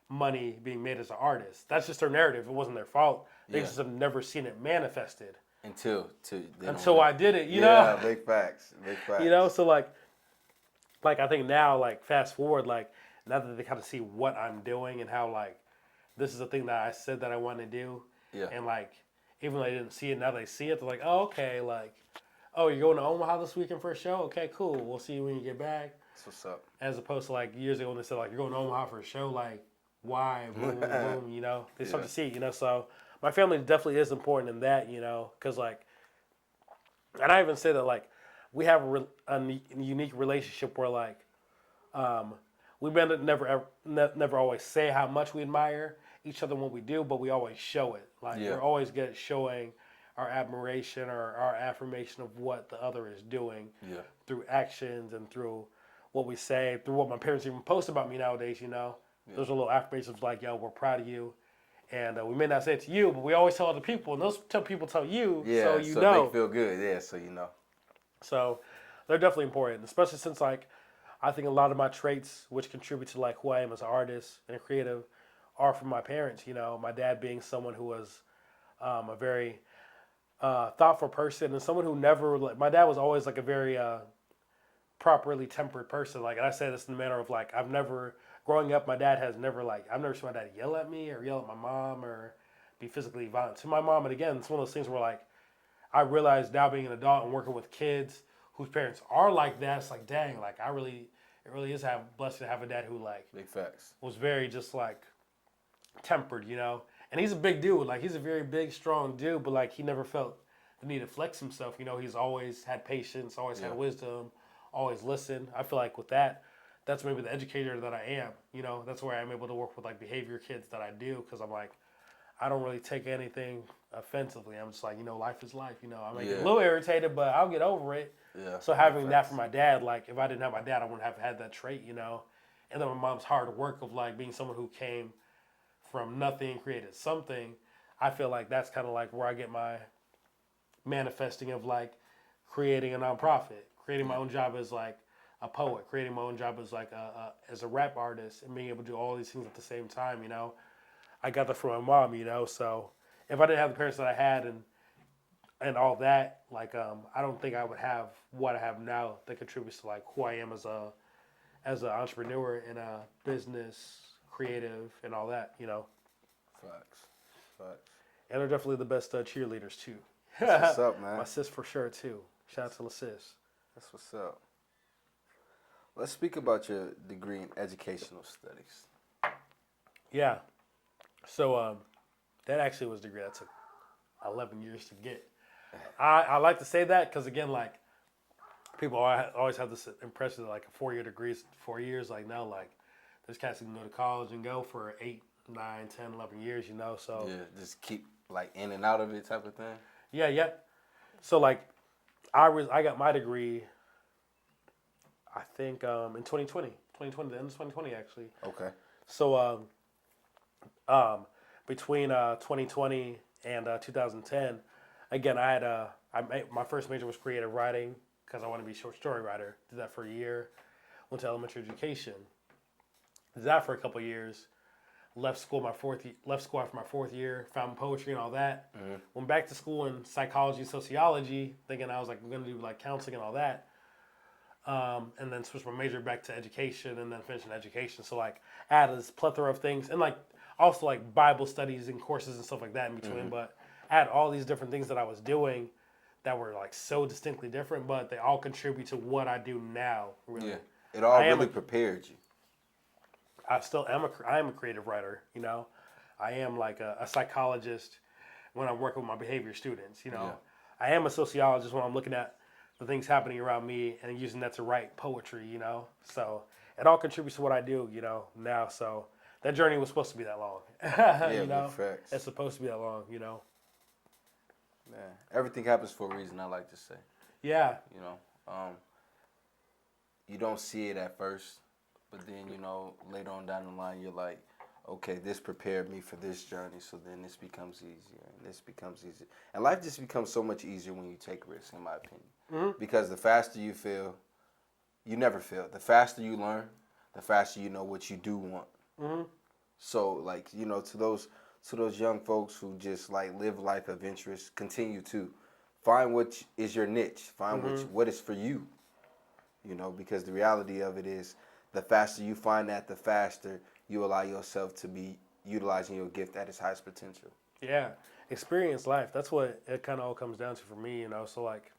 money being made as an artist. That's just their narrative. It wasn't their fault. They just have never seen it manifested Until I did it. You know. Yeah, big facts. Big facts. You know, so like I think now, like fast forward, like now that they kind of see what I'm doing and how like this is the thing that I said that I wanted to do, Yeah. and like even though they didn't see it, now they see it. They're like, oh, okay, like, oh, you're going to Omaha this weekend for a show? Okay, cool. We'll see you when you get back. That's what's up. As opposed to like years ago when they said like you're going to Omaha for a show, like why? Boom, boom, boom. You know, they start to see. You know, so my family definitely is important in that. You know, because like, and I even say that like we have a unique relationship where like we never always say how much we admire each other when we do, but we always show it. Like we're always good at showing our admiration or our affirmation of what the other is doing through actions and through what we say, through what my parents even post about me nowadays. You know, those are little affirmations like, "Yo, we're proud of you." And we may not say it to you, but we always tell other people, and those people tell you, so you know. They feel good, so you know. So they're definitely important, especially since like I think a lot of my traits, which contribute to like who I am as an artist and a creative, are from my parents. You know, my dad being someone who was a very thoughtful person and someone who never. Like, my dad was always like a very properly tempered person. Like, and I say this in the manner of like I've never. Growing up, my dad has never like I've never seen my dad yell at me or yell at my mom or be physically violent to my mom. And again, it's one of those things where like I realize now being an adult and working with kids whose parents are like that, it's like dang, like it really is blessed to have a dad who like big facts was very just like tempered, you know. And he's a big dude, like he's a very big, strong dude, but like he never felt the need to flex himself. You know, he's always had patience, always had wisdom, always listened. I feel like with that. That's maybe the educator that I am, you know. That's where I'm able to work with like behavior kids that I do because I'm like, I don't really take anything offensively. I'm just like, you know, life is life. You know, I might get a little irritated, but I'll get over it. Yeah. So having that from my dad, like if I didn't have my dad, I wouldn't have had that trait, you know. And then my mom's hard work of like being someone who came from nothing, created something. I feel like that's kind of like where I get my manifesting of like creating a nonprofit, creating my own job as like a poet, creating my own job as like as a rap artist and being able to do all these things at the same time, you know. I got that from my mom, you know. So if I didn't have the parents that I had and all that, like I don't think I would have what I have now that contributes to like who I am as a as an entrepreneur and a business creative and all that, Facts. Facts. And they're definitely the best cheerleaders too. That's what's up, man. My sis for sure too. Shout out to the sis. That's what's up. Let's speak about your degree in educational studies. Yeah. So that actually was a degree that took 11 years to get. I like to say that because again, like people always have this impression that like a 4-year degree is 4 years. Like no, like there's cats who can go to college and go for 8, 9, 10, 11 years. So Yeah, just keep like in and out of it type of thing. yeah. So like I got my degree. I think in 2020, the end of 2020 actually. Okay. So between 2020 and 2010, again, my first major was creative writing because I wanted to be a short story writer. Did that for a year. Went to elementary education. Did that for a couple of years. Left school after my fourth year. Found poetry and all that. Mm-hmm. Went back to school in psychology and sociology, thinking I was like going to do like counseling and all that. And then switched my major back to education and then finished in education. So like I had this plethora of things and like also like Bible studies and courses and stuff like that in between. Mm-hmm. But I had all these different things that I was doing that were like so distinctly different, but they all contribute to what I do now. Really. Yeah. It all really prepared you. I am a creative writer, I am like a psychologist when I'm working with my behavior students, Yeah. I am a sociologist when I'm looking at the things happening around me and using that to write poetry, So it all contributes to what I do, now. So that journey was supposed to be that long. Yeah, big facts. It's supposed to be that long, Man, everything happens for a reason, I like to say. Yeah. You don't see it at first, but then, later on down the line, you're like, okay, this prepared me for this journey, so then this becomes easier, and this becomes easier. And life just becomes so much easier when you take risks, in my opinion. Mm-hmm. Because the faster you fail, you never fail. The faster you learn, the faster you know what you do want. Mm-hmm. So, like, to those young folks who just, like, live life of interest, continue to find what is your niche. Find what is for you, because the reality of it is the faster you find that, the faster you allow yourself to be utilizing your gift at its highest potential. Yeah. Experience life. That's what it kind of all comes down to for me, So, like,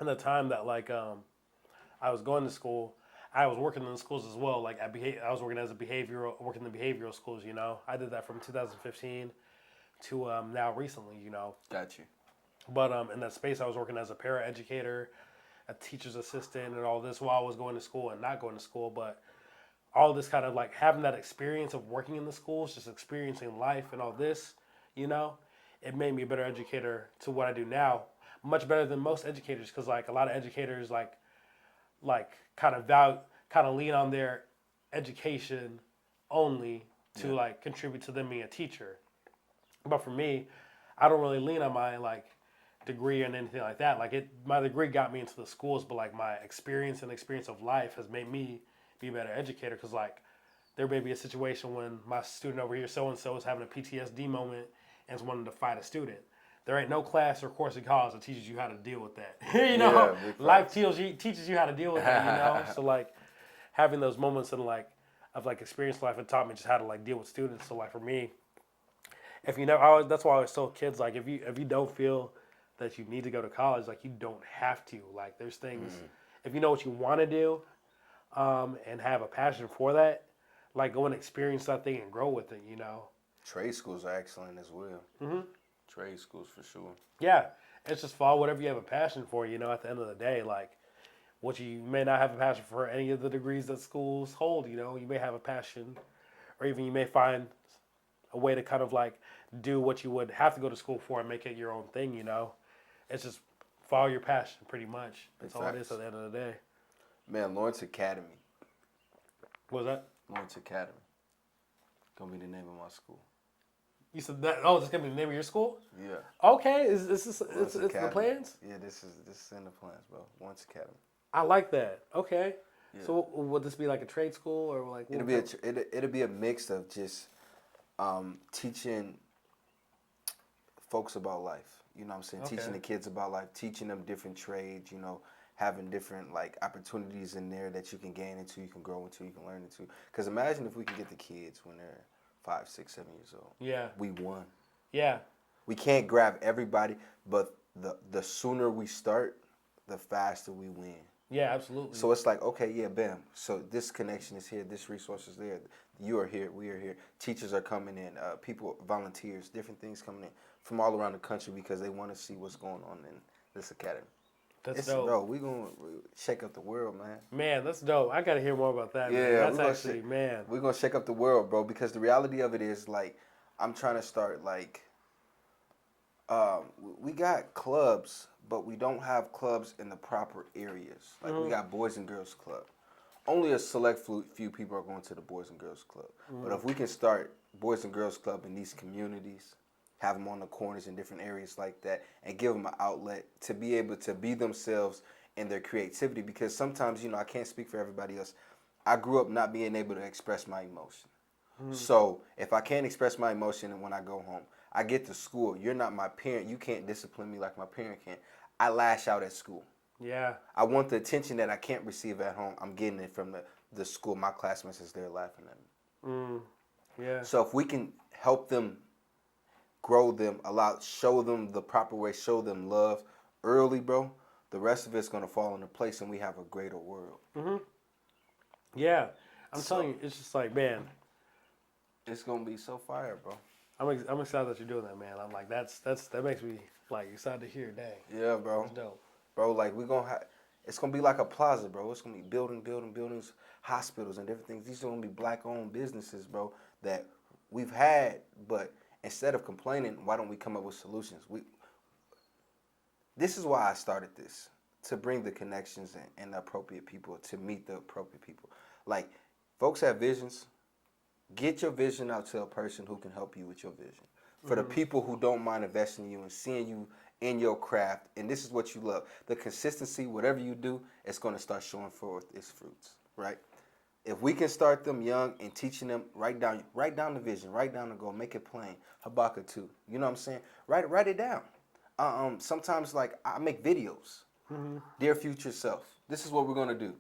in the time that, like, I was going to school, I was working in the schools as well. Like, I was working working in the behavioral schools, I did that from 2015 to now recently, Got you. But in that space, I was working as a para-educator, a teacher's assistant, and all this while I was going to school and not going to school. But all this kind of like having that experience of working in the schools, just experiencing life and all this, it made me a better educator to what I do now. Much better than most educators, because like a lot of educators like kind of lean on their education only to like contribute to them being a teacher. But for me, I don't really lean on my like degree and anything like that. Like my degree got me into the schools, but like my experience of life has made me be a better educator. Because like there may be a situation when my student over here, so and so, is having a PTSD moment and is wanting to fight a student. There ain't no class or course in college that teaches you how to deal with that. Life teaches you how to deal with that. So like having those moments of experienced life, it taught me just how to like deal with students. So like for me, if you never, that's why I always tell kids, like if you don't feel that you need to go to college, like you don't have to. Like there's things, if you know what you want to do, and have a passion for that, like go and experience that thing and grow with it. Trade schools are excellent as well. Mm-hmm. Trade schools for sure. Yeah, it's just follow whatever you have a passion for. At the end of the day, like what you may not have a passion for any of the degrees that schools hold. You may have a passion, or even you may find a way to kind of like do what you would have to go to school for and make it your own thing. It's just follow your passion, pretty much. That's all it is at the end of the day. Man, Lawrence Academy. What was that? Lawrence Academy. Gonna be the name of my school. You said that? Oh, this is gonna be the name of your school? Yeah. Okay, is this it's the plans? Yeah, this is in the plans, bro. Lawrence Academy. I like that. Okay. Yeah. So would this be like a trade school or like? It'll be a mix of just teaching folks about life. You know what I'm saying? Okay. Teaching the kids about life, teaching them different trades. having different like opportunities in there that you can gain into, you can grow into, you can learn into. Because imagine if we can get the kids when they're 5, 6, 7 years old. Yeah. We won. Yeah. We can't grab everybody, but the sooner we start, the faster we win. Yeah, absolutely. So it's like, okay, yeah, bam. So this connection is here, this resource is there. You are here, we are here. Teachers are coming in, people, volunteers, different things coming in from all around the country because they want to see what's going on in this academy. That's dope. Bro, we gonna shake up the world, man. Man, that's dope. I gotta hear more about that. Yeah, man. That's actually, man. We're gonna shake up the world, bro. Because the reality of it is, like, I'm trying to start like, we got clubs, but we don't have clubs in the proper areas. Like we got Boys and Girls Club. Only a select few people are going to the Boys and Girls Club. But if we can start Boys and Girls Club in these communities, have them on the corners in different areas like that, and give them an outlet to be able to be themselves in their creativity. Because sometimes, I can't speak for everybody else. I grew up not being able to express my emotion. So if I can't express my emotion when I go home, I get to school. You're not my parent. You can't discipline me like my parent can. I lash out at school. Yeah. I want the attention that I can't receive at home. I'm getting it from the school. My classmates is there laughing at me. Yeah. So if we can help them, grow them, show them the proper way, show them love early, bro, the rest of it's going to fall into place and we have a greater world. Yeah. I'm telling you, it's just like, man. It's going to be so fire, bro. I'm excited that you're doing that, man. I'm like, that makes me like excited to hear. Dang. Yeah, bro. That's dope. Bro, like it's gonna be like a plaza, bro. It's gonna be buildings, hospitals and different things. These are gonna be black-owned businesses, bro, that we've had. But instead of complaining, why don't we come up with solutions? This is why I started this, to bring the connections and the appropriate people, to meet the appropriate people. Like, folks have visions. Get your vision out to a person who can help you with your vision. For the people who don't mind investing in you and seeing you in your craft, and this is what you love. The consistency, whatever you do, it's going to start showing forth its fruits, right? If we can start them young and teaching them, write down the vision, write down the goal, make it plain. Habakkuk 2, you know what I'm saying? Write it down. Sometimes, like, I make videos. Dear future self, this is what we're going to do.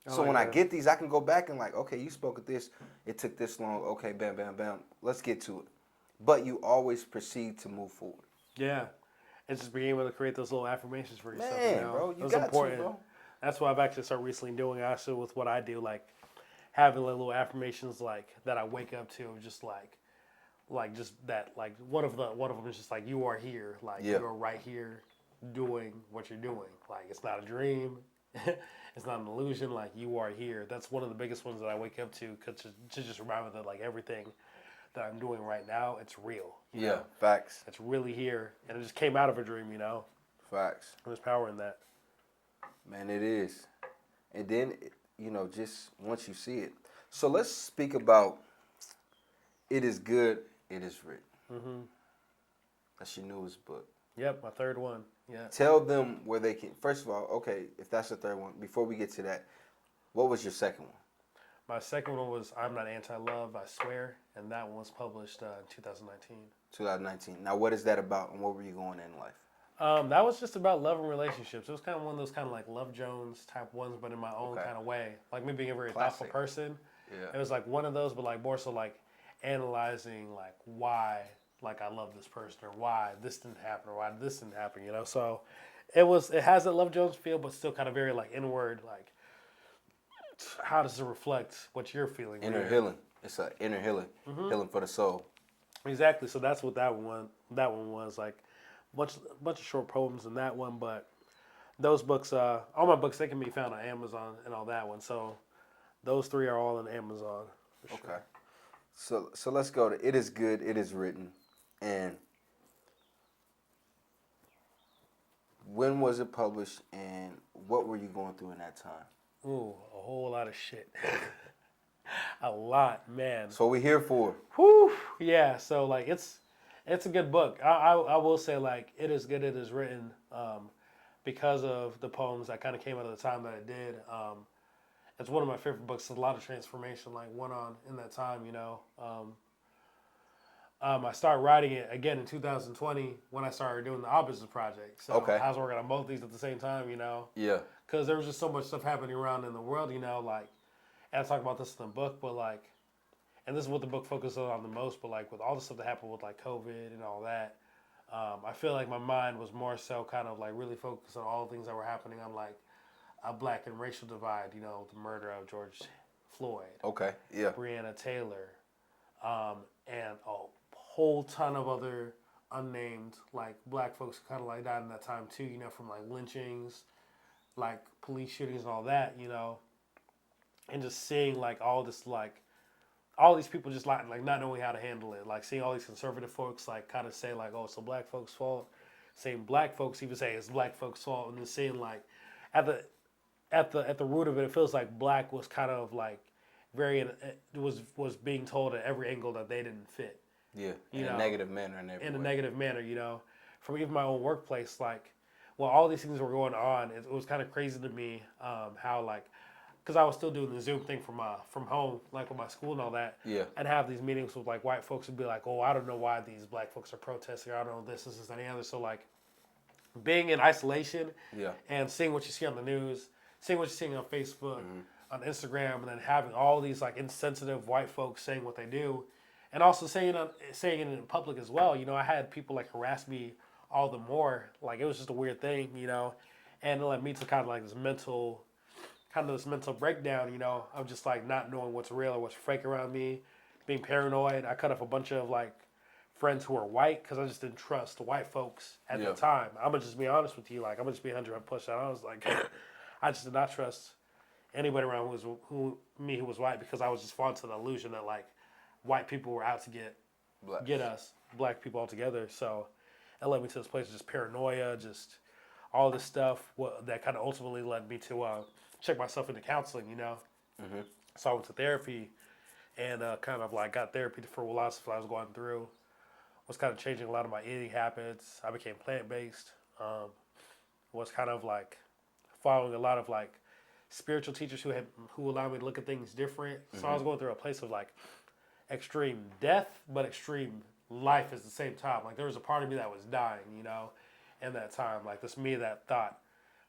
So when I get these, I can go back and like, okay, you spoke of this. It took this long. Okay, bam, bam, bam. Let's get to it. But you always proceed to move forward. Yeah. It's just being able to create those little affirmations for yourself. Man, bro, you That's got important. to, bro. That's what I've actually started recently doing. Also, with what I do, like having like little affirmations like that I wake up to, just like just that. Like one of them is just like, you are here. Like you're right here, doing what you're doing. Like it's not a dream. It's not an illusion. Like you are here. That's one of the biggest ones that I wake up to, to just remind me that like everything that I'm doing right now, it's real. You know? Facts. It's really here, and it just came out of a dream. Facts. There's power in that. Man, it is. And then, just once you see it. So let's speak about It Is Good, It Is Written. That's your newest book. Yep, my third one. Yeah. Tell them where they can. First of all, okay, if that's the third one, before we get to that, what was your second one? My second one was I'm Not Anti-Love, I Swear, and that one was published in 2019. 2019. Now, what is that about, and what were you going in life? That was just about love and relationships. It was kind of one of those kind of like Love Jones type ones, but in my own kind of way. Like me being a very thoughtful person. Yeah. It was like one of those, but like more so like analyzing like why like I love this person or why this didn't happen or why this didn't happen, So it has that Love Jones feel, but still kind of very like inward, like how does it reflect what you're feeling? Inner healing. It's an inner healing. Healing for the soul. Exactly. So that's what that one was, like bunch of short poems in that one, but those books, all my books, they can be found on Amazon and all that one. So those three are all on Amazon. For sure. Okay. So let's go to It Is Good, It Is Written. And when was it published and what were you going through in that time? Ooh, a whole lot of shit. A lot, man. So what we here for? Whew. Yeah, so like it's a good book. I will say like It Is Good, It Is Written, because of the poems that kind of came out of the time that it did. It's one of my favorite books. There's a lot of transformation like went on in that time, I started writing it again in 2020 when I started doing the opposite project. So Okay. I was working on both these at the same time, you know, Yeah. because there was just so much stuff happening around in the world, you know, like, and I talk about this in the book, but like, and this is what the book focuses on the most, but like with all the stuff that happened with like COVID and all that, I feel like my mind was more so kind of like really focused on all the things that were happening on like a black and racial divide, you know, the murder of George Floyd, Okay. Yeah. Breonna Taylor, and a whole ton of other unnamed like black folks who kind of like died in that time too, you know, from like lynchings, like police shootings and all that, you know, and just seeing like all this like all these people just like not knowing how to handle it, like seeing all these conservative folks like kind of say like, oh, it's the black folks' fault, seeing black folks even say it's black folks' fault, and then seeing like at the at the root of it, it feels like black was kind of like very it was being told at every angle that they didn't fit. Yeah. You In a know, negative manner in every in a way. negative manner, you know, from even my own workplace, like, well, all these things were going on. It was kind of crazy to me how like, because I was still doing the Zoom thing from home, like with my school and all that, Yeah. and have these meetings with like white folks and be like, oh, I don't know why these black folks are protesting. I don't know this, any other. So like, being in isolation Yeah. and seeing what you see on the news, seeing what you're seeing on Facebook, on Instagram, and then having all these like insensitive white folks saying what they do, and also saying it in public as well. You know, I had people like harass me all the more. Like it was just a weird thing, you know, and it led me to kind of like this mental breakdown. You know, of just like not knowing what's real or what's fake around me, being paranoid. I cut off a bunch of like friends who are white because I just didn't trust the white folks at Yeah. the time. I'm gonna just be honest with you. Like I'm gonna just be 100% push out. I was like, I just did not trust anybody around who was white because I was just falling to the illusion that like white people were out to Blacks. get us black people all together. So it led me to this place of just paranoia, just all this stuff. That kind of ultimately led me to check myself into counseling. You know, so I went to therapy and kind of like got therapy for a lot of stuff I was going through. Was kind of changing a lot of my eating habits. I became plant based. Was kind of like following a lot of like spiritual teachers who allowed me to look at things different. So I was going through a place of like extreme death, but extreme life at the same time. Like there was a part of me that was dying, you know, in that time. Like this me that thought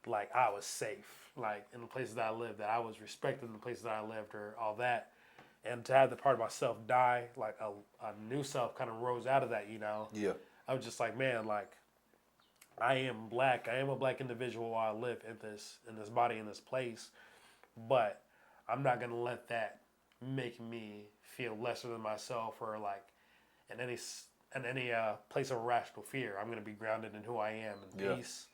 like I was safe, like in the places that I lived, that I was respected in the places that I lived or all that. And to have the part of myself die, like a new self kind of rose out of that, you know. Yeah. I was just like, man, like I am black. I am a black individual while I live in this body in this place, but I'm not gonna let that make me feel lesser than myself or like in any place of irrational fear. I'm gonna be grounded in who I am in Yeah. peace,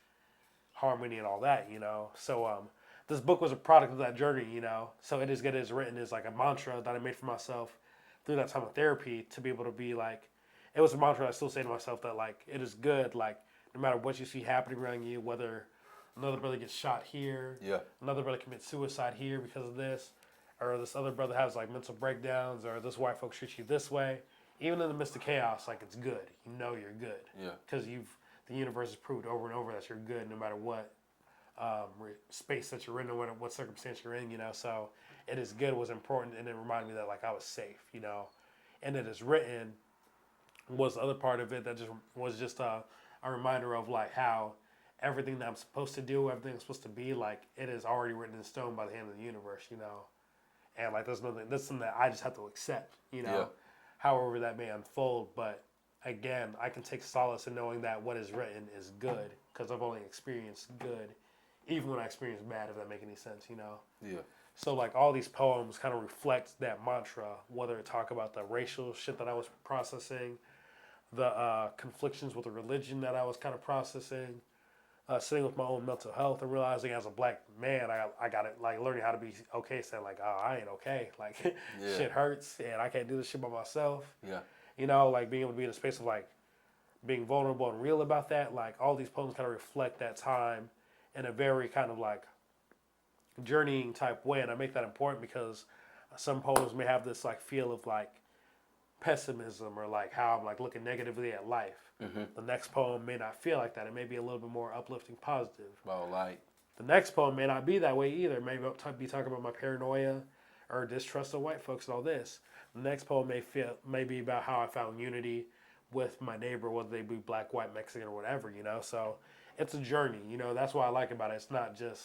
harmony, and all that, you know. So this book was a product of that journey, you know. So it is good as written as like a mantra that I made for myself through that time of therapy to be able to be like, it was a mantra I still say to myself that like it is good, like no matter what you see happening around you, whether another brother gets shot here, Yeah. another brother commits suicide here because of this, or this other brother has like mental breakdowns, or this white folks treat you this way. Even in the midst of chaos, like it's good. You know you're good. Yeah. Because the universe has proved over and over that you're good no matter what space that you're in or what circumstance you're in, you know. So it is good was important, and it reminded me that like I was safe, you know. And it is written was the other part of it that just was just a reminder of like how everything that I'm supposed to do, everything I'm supposed to be, like it is already written in stone by the hand of the universe, you know. And like there's nothing, that's something that I just have to accept, you know. Yeah. However that may unfold, but again, I can take solace in knowing that what is written is good because I've only experienced good, even when I experience bad, if that makes any sense, you know. Yeah. So like all these poems kind of reflect that mantra, whether it talk about the racial shit that I was processing, the conflictions with the religion that I was kind of processing, sitting with my own mental health and realizing as a black man, I got it, like learning how to be okay, saying like, oh, I ain't okay. Like Yeah. shit hurts and I can't do this shit by myself. Yeah. You know, like being able to be in a space of like being vulnerable and real about that. Like all these poems kind of reflect that time in a very kind of like journeying type way. And I make that important because some poems may have this like feel of like pessimism or like how I'm like looking negatively at life. The next poem may not feel like that. It may be a little bit more uplifting, positive. About like. The next poem may not be that way either. Maybe I'll be talking about my paranoia or distrust of white folks and all this. The next poem may be about how I found unity with my neighbor, whether they be black, white, Mexican, or whatever, you know. So it's a journey, you know. That's what I like about it. It's not just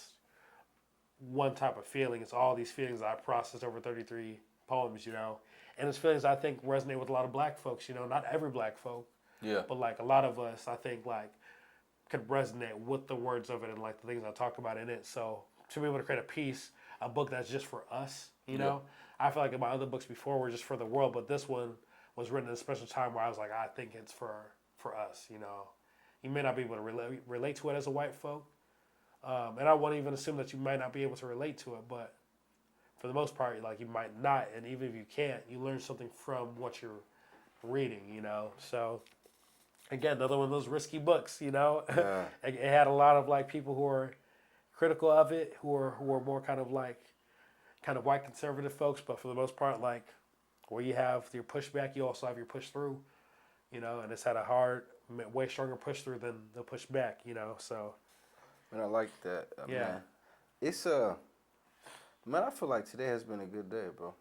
one type of feeling. It's all these feelings I processed over 33 poems, you know. And it's feelings I think resonate with a lot of black folks, you know. Not every black folk, Yeah. but like a lot of us, I think like could resonate with the words of it and like the things I talk about in it. So to be able to create a piece, a book that's just for us, you know. I feel like my other books before were just for the world, but this one was written at a special time where I was like, I think it's for us, you know. You may not be able to relate to it as a white folk, and I won't even assume that you might not be able to relate to it, but for the most part, like you might not, and even if you can't, you learn something from what you're reading, you know. So again, another one of those risky books, you know. Yeah. It had a lot of like people who are critical of it, who are more kind of white conservative folks, but for the most part, like where you have your pushback, you also have your push through, you know, and it's had a hard, way stronger push through than the push back, you know. So, Man, I like that. Yeah. Man. It's man, I feel like today has been a good day, bro.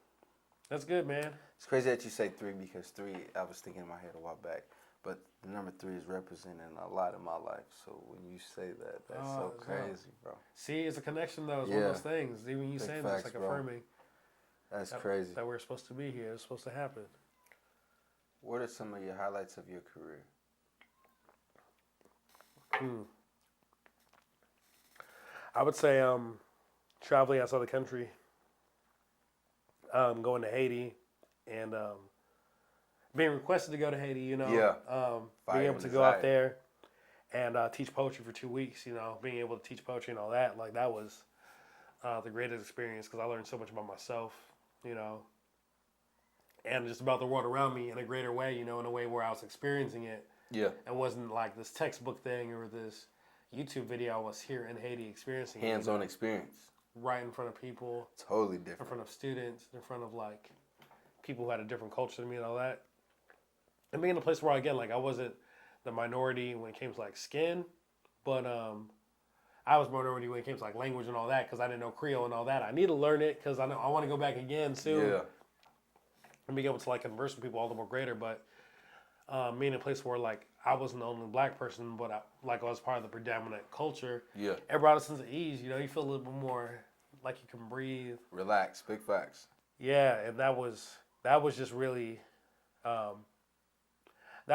that's good, man. It's crazy that you say 3 because 3, I was thinking in my head a while back, but the number 3 is representing a lot in my life. So when you say that, that's so crazy, bro. See, it's a connection though. It's one of those things. Even you Big saying facts, this, like bro. affirming That's crazy. that we're supposed to be here. It's supposed to happen. What are some of your highlights of your career? I would say traveling outside the country, going to Haiti, and being requested to go to Haiti. You know, being able to go out there and teach poetry for 2 weeks. You know, being able to teach poetry and all that, like that was the greatest experience because I learned so much about myself. You know, and just about the world around me in a greater way. You know, in a way where I was experiencing it. Yeah. It wasn't like this textbook thing or this YouTube video. I was here in Haiti experiencing Hands-on experience. right in front of people, Totally in different. front of students, in front of like people who had a different culture than me and all that. And being in a place where again, like I wasn't the minority when it came to like skin, but I was minority when it came to like language and all that because I didn't know Creole and all that. I need to learn it because I want to go back again soon. Yeah. And being able to like converse with people all the more greater, but being in a place where like I wasn't the only black person, but I was part of the predominant culture. Yeah. It brought a sense of ease. You know, you feel a little bit more like you can breathe. Relax. Big facts. Yeah, and that was just really, that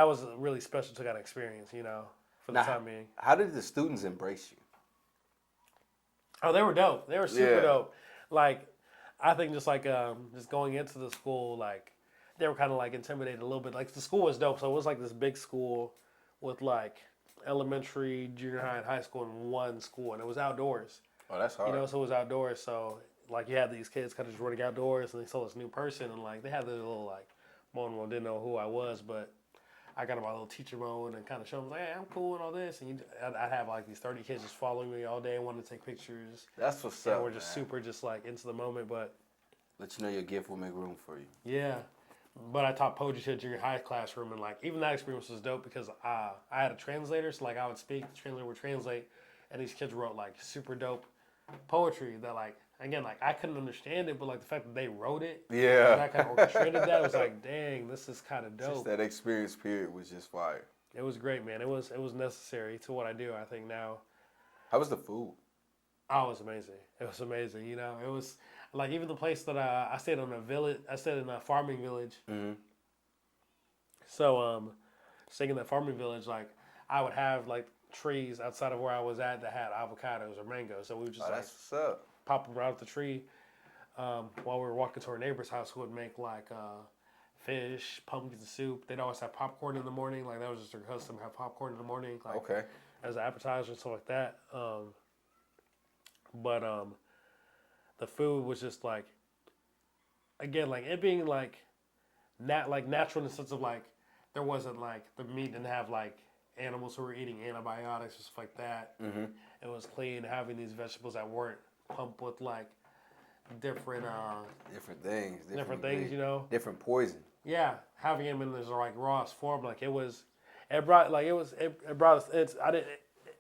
was really special to that experience. You know, for the time being. How did the students embrace you? Oh, they were dope. They were super Yeah. dope. Like, I think just like just going into the school, like they were kind of like intimidated a little bit. Like the school was dope, so it was like this big school with like elementary, junior high, and high school in one school, and it was outdoors. Oh, that's hard. You know, so it was outdoors. So like you had these kids kind of just running outdoors, and they saw this new person, and like they had this little like one didn't know who I was, but I got in my little teacher mode and kind of showed them like, hey, I'm cool and all this, and I'd have like these 30 kids just following me all day, wanting to take pictures. That's what's And up. we're just super just like into the moment, but Let you know your gift will make room for you. yeah. But I taught poetry to a junior high classroom, and like even that experience was dope because I had a translator, so like I would speak, the translator would translate, and these kids wrote like super dope poetry that like again like I couldn't understand it, but like the fact that they wrote it, Yeah. and I kind of orchestrated that, it was like, dang, this is kind of dope. Just that experience period was just fire. It was great, man. It was necessary to what I do. I think now. How was the food? Oh, it was amazing. It was amazing. You know, it was like even the place that I stayed in a village. I stayed in a farming village. Mm-hmm. So, staying in that farming village, like I would have like trees outside of where I was at that had avocados or mangoes. So we would just like That's what's up. pop them right off the tree. While we were walking to our neighbor's house, who would make like fish, pumpkin soup. They'd always have popcorn in the morning. Like that was just their custom, have popcorn in the morning. Like, Okay. as an appetizer and stuff like that. But the food was just like, again, like it being like natural in the sense of like there wasn't like the meat didn't have like animals who were eating antibiotics or stuff like that. Mm-hmm. It was clean, having these vegetables that weren't pumped with like different Different things, you know. Different poison. Yeah, having them in this like rawest form, like it brought us. It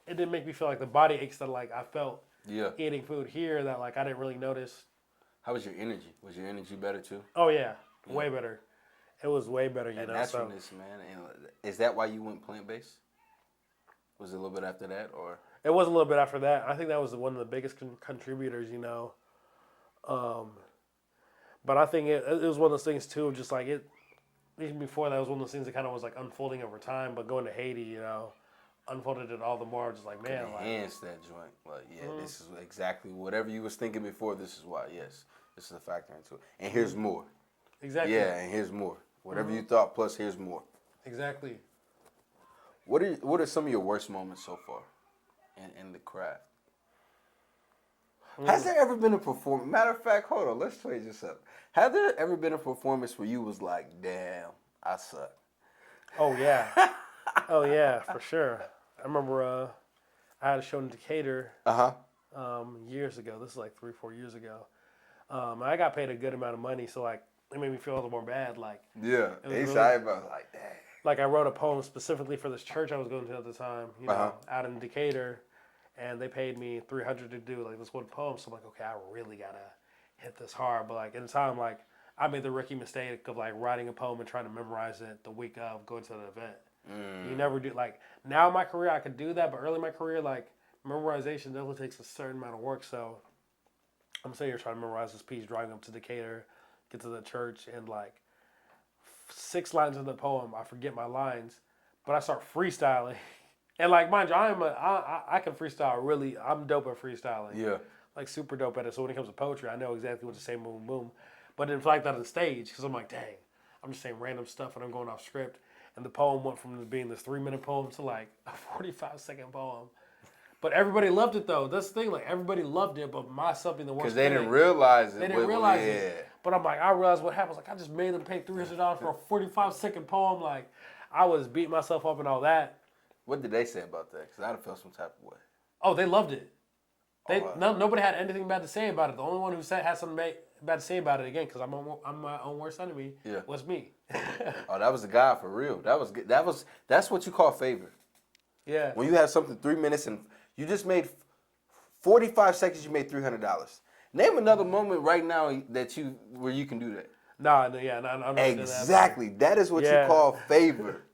didn't make me feel like the body aches that like I felt Yeah. eating food here that like I didn't really notice How was your energy? Was your energy better too? Oh yeah, way better. It was way better, you That know. So naturalness, man. And is that why you went plant based? Was it a little bit after that, or? it was a little bit after that. I think that was one of the biggest contributors, you know. Um, but I think it was one of those things too, just like it. Even before that, was one of those things that kind of was like unfolding over time. But going to Haiti, you know, unfolded it all the more. Just like man, like Enhance that joint. Like, yeah, this is exactly whatever you was thinking before. This is why. Yes, this is a factor into it. And here's more. exactly, Yeah, and here's more. Whatever you thought, plus here's more. exactly. What are some of your worst moments so far in the craft? Has there ever been a performance? Matter of fact, hold on, let's change this up. Has there ever been a performance where you was like, damn, I suck? Oh yeah, oh yeah, for sure. I remember I had a show in Decatur years ago. This is like 3-4 years ago. I got paid a good amount of money, so like it made me feel a little more bad. Like Yeah, it was inside, but I was like, dang. like I wrote a poem specifically for this church I was going to at the time, you know, out in Decatur, and they paid me $300 to do like this one poem. So I'm like, okay, I really gotta hit this hard. But like at the time, like I made the rookie mistake of like writing a poem and trying to memorize it the week of going to the event. You never do like now in my career I could do that, but early in my career like memorization definitely takes a certain amount of work. So I'm sitting here trying to memorize this piece, driving up to Decatur, get to the church, and like 6 lines of the poem, I forget my lines, but I start freestyling. And like, mind you, I can freestyle really. I'm dope at freestyling. Yeah. Like super dope at it. So when it comes to poetry, I know exactly what to say, boom, boom. But then like that on stage, because I'm like, dang, I'm just saying random stuff and I'm going off script. And the poem went from being this 3-minute poem to like a 45-second poem. But everybody loved it though. That's the thing, like everybody loved it, but my something the worst. Because they didn't realize it. They didn't realize it. But I'm like, I realized what happened. Like I just made them pay $300 for a 45-second poem. Like I was beating myself up and all that. What did they say about that? Because I'd have felt some type of way. Oh, they loved it. Nobody had anything bad to say about it. The only one who had something bad to say about it, again, because I'm my own worst enemy, was me. Oh, that was a guy for real. That was good. That's what you call favor. Yeah. When you have something 3 minutes and you just made 45 seconds, you made $300. Name another moment right now where you can do that. I'm not Exactly. That is what you call favor.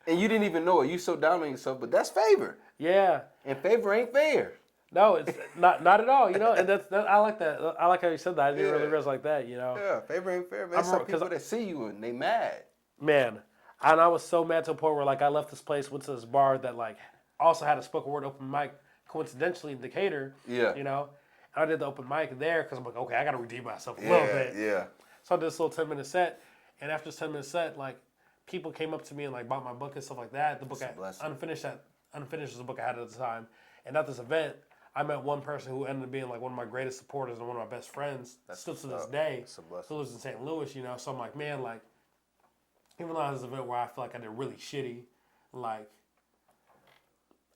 And you didn't even know it. You so down on yourself, but that's favor. Yeah. And favor ain't fair. No, it's not at all. You know, and I like that. I like how you said that. I didn't really realize like that. You know. Yeah, favor ain't fair, man. There's some people that see you and they mad. Man, and I was so mad to the point where like I left this place, went to this bar that like also had a spoken word open mic, coincidentally in Decatur. Yeah. You know, and I did the open mic there because I'm like, okay, I got to redeem myself a little bit. Yeah. So I did this little 10-minute set, and after this 10-minute set, like people came up to me and like bought my book and stuff like that. The book Unfinished was the book I had at the time, and at this event, I met one person who ended up being like one of my greatest supporters and one of my best friends. Still to this day, who lives in St. Louis. You know, so I'm like, man, like even though I had this event where I feel like I did really shitty, like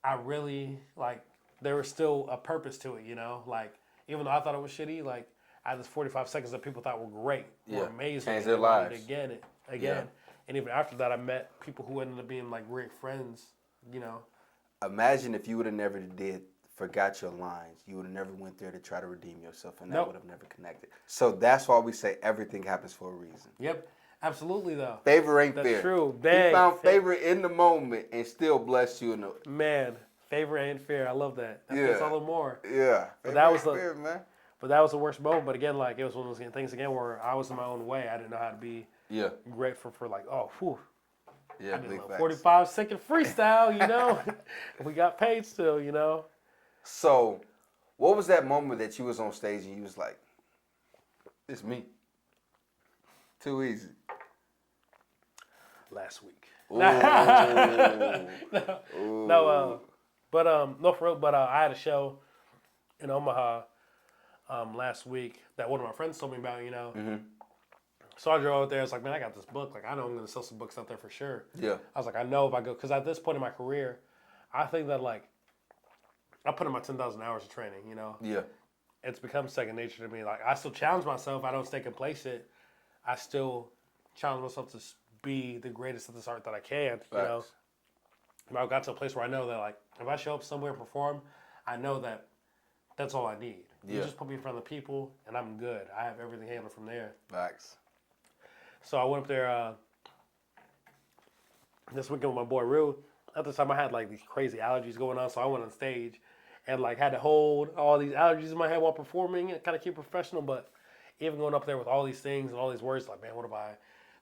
I really like there was still a purpose to it. You know, like even though I thought it was shitty, like I had this 45 seconds that people thought were great, were amazing, changed their lives again. Yeah. And even after that, I met people who ended up being like great friends. You know. Imagine if you would have never forgot your lines. You would have never went there to try to redeem yourself, and that would have never connected. So that's why we say everything happens for a reason. Yep, absolutely though. Favor ain't fair. That's true. He found favor in the moment and still blessed you. Man, favor ain't fair. I love that. That's all the more. Yeah, but that was fair, man. But that was the worst moment. But again, like it was one of those things again where I was in my own way. I didn't know how to be grateful for like, oh, whew. Yeah, I did a 45-second freestyle, you know. We got paid still, you know. So, what was that moment that you was on stage and you was like, "It's me"? Too easy. Last week. Ooh. No, no, for real. But I had a show in Omaha last week that one of my friends told me about, you know. Mm-hmm. So I drove out there. I was like, man, I got this book. Like, I know I'm going to sell some books out there for sure. Yeah. I was like, I know if I go, because at this point in my career, I think that, like, I put in my 10,000 hours of training, you know? Yeah. It's become second nature to me. Like, I still challenge myself. I don't stay complacent. I still challenge myself to be the greatest at this art that I can, you know? But I got to a place where I know that, like, if I show up somewhere and perform, I know that that's all I need. You Yeah. just put me in front of the people, and I'm good. I have everything handled from there. Facts. So I went up there this weekend with my boy Rue. At the time, I had like these crazy allergies going on, so I went on stage and like had to hold all these allergies in my head while performing and kind of keep professional. But even going up there with all these things and all these words, like, man, what if I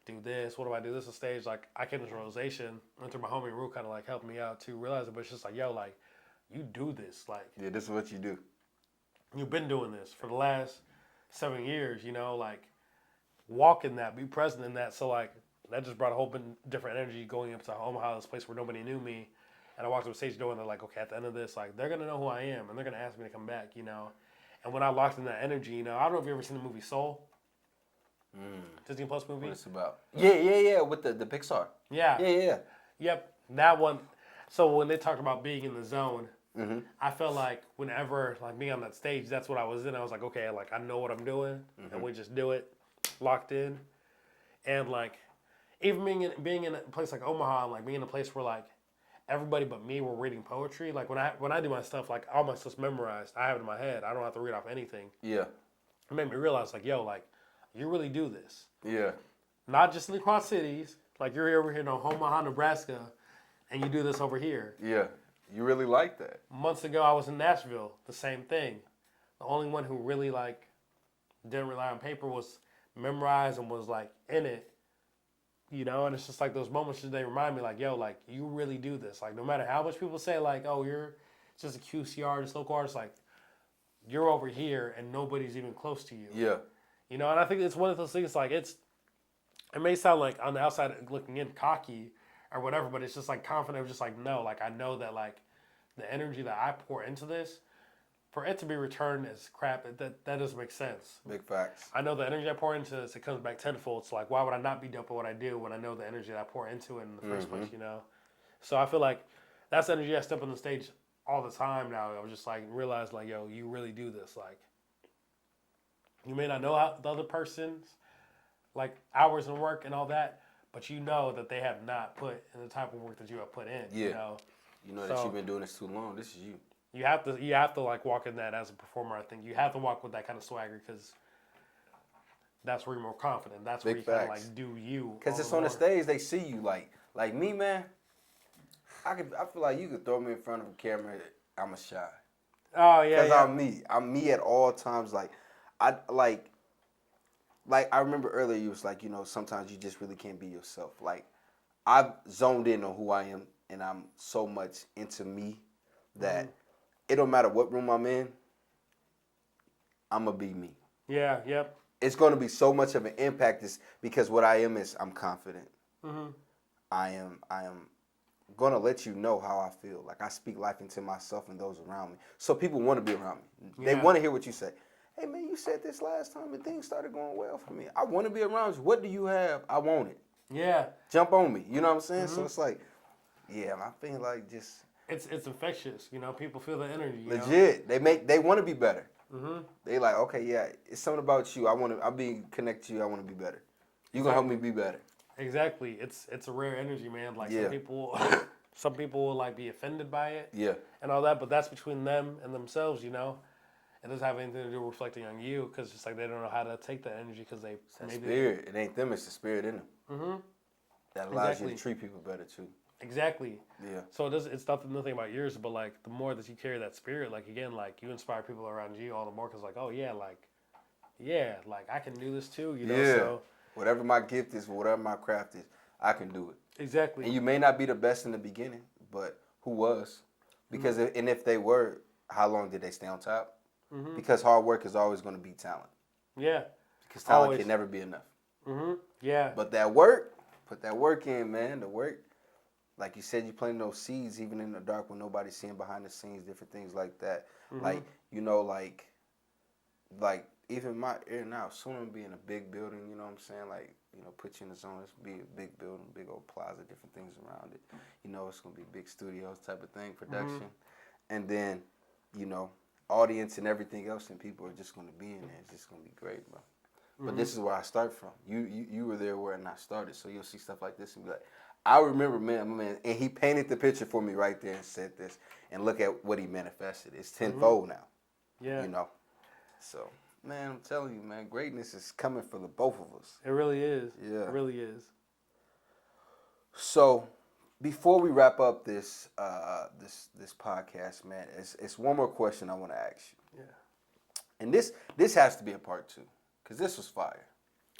do this? What if I do this on stage? Like, I came to this realization, and through my homie Rue kind of like helped me out to realize it. But it's just like, yo, like, you do this. Like, Yeah, this is what you do. you've been doing this for the last 7 years, you know, like, walk in that, be present in that. So, like, that just brought a whole different energy going up to Omaha, this place where nobody knew me. And I walked up the stage door and they're like, okay, at the end of this, like, they're going to know who I am and they're going to ask me to come back, you know. And when I locked in that energy, you know, I don't know if you've ever seen the movie Soul. Disney Plus movie. What it's about? Yeah, with the Pixar. Yeah. Yeah. Yep. That one. So when they talked about being in the zone, I felt like whenever, like, me on that stage, that's what I was in. I was like, okay, like, I know what I'm doing and we just do it, locked in. And, like, even being in a place like Omaha, like being in a place where like everybody but me were reading poetry. Like when I do my stuff, like all my stuff's memorized. I have it in my head. I don't have to read off anything. Yeah. It made me realize like, yo, like you really do this. Yeah. Not just in the Quad Cities. Like you're over here in Omaha, Nebraska, and you do this over here. Yeah. You really like that. Months ago, I was in Nashville. The same thing. The only one who really like didn't rely on paper was memorized and was like in it. You know, and it's just like those moments that they remind me, like, yo, like, you really do this. Like, no matter how much people say, like, oh, you're just a QC artist, local artist, like, you're over here and nobody's even close to you. Yeah. You know, and I think it's one of those things, like, it may sound like on the outside looking in cocky or whatever, but it's just like confident, just like, no, like, I know that, like, the energy that I pour into this, for it to be returned as crap, that doesn't make sense. Big facts. I know the energy I pour into this, it comes back tenfold. It's like, why would I not be dope at what I do when I know the energy that I pour into it in the first place, you know? So I feel like that's the energy I step on the stage all the time now. I was just like, realize like, yo, you really do this. Like, you may not know how the other person's like hours and work and all that, but you know that they have not put in the type of work that you have put in, Yeah. you know? You know that you've been doing this too long. This is you. You have to like walk in that as a performer. I think you have to walk with that kind of swagger because that's where you're more confident. That's where Big you kind of facts. like do you. Cause it's on the stage, they see you like me, man. I feel like you could throw me in front of a camera, I'm a shy. Oh yeah, Cause yeah. I'm me at all times. Like I remember earlier you was like, you know, sometimes you just really can't be yourself. Like I've zoned in on who I am, and I'm so much into me that. It don't matter what room I'm in, I'm going to be me. Yeah, yep. It's going to be so much of an impact because what I am is I'm confident. I am going to let you know how I feel. Like I speak life into myself and those around me. So people want to be around me. They Yeah. want to hear what you say. Hey, man, you said this last time and things started going well for me. I want to be around you. What do you have? I want it. Yeah. Jump on me. You know what I'm saying? So it's like, yeah, I feel like just... It's infectious, you know. People feel the energy. You Legit. Know? They want to be better. They like, okay, yeah, it's something about you. I'm being connected to you. I want to be better. You gonna help me be better. Exactly. It's a rare energy, man. Like some people will like be offended by it. Yeah. And all that, but that's between them and themselves, you know. It doesn't have anything to do with reflecting on you because it's like they don't know how to take that energy because they Spirit. It ain't them. It's the spirit in them. That allows you to treat people better too. Exactly. Yeah. So it's nothing about yours, but like the more that you carry that spirit, like again, like you inspire people around you all the more because like, oh yeah, like I can do this too, you know. Yeah. So whatever my gift is, whatever my craft is, I can do it. Exactly. And you may not be the best in the beginning, but who was? Because and if they were, how long did they stay on top? Because hard work is always going to beat talent. Yeah. Because talent can never be enough. Yeah. But that work, put that work in, man. The work. Like you said, you planting those seeds even in the dark when nobody's seeing behind the scenes, different things like that. Like, you know, like even my ear now, soon I'm be in a big building, you know what I'm saying? Like, you know, put you in the zone, it's be a big building, big old plaza, different things around it. You know, it's going to be big studios type of thing, production. And then, you know, audience and everything else and people are just going to be in there. It's just going to be great, bro. But this is where I start from. You were there where I started, so you'll see stuff like this and be like, I remember, man, and he painted the picture for me right there and said this. And look at what he manifested. It's tenfold now. Yeah. You know. So, man, I'm telling you, man, greatness is coming for the both of us. It really is. Yeah. It really is. So, before we wrap up this this podcast, man, it's one more question I want to ask you. Yeah. And this has to be a part 2, because this was fire.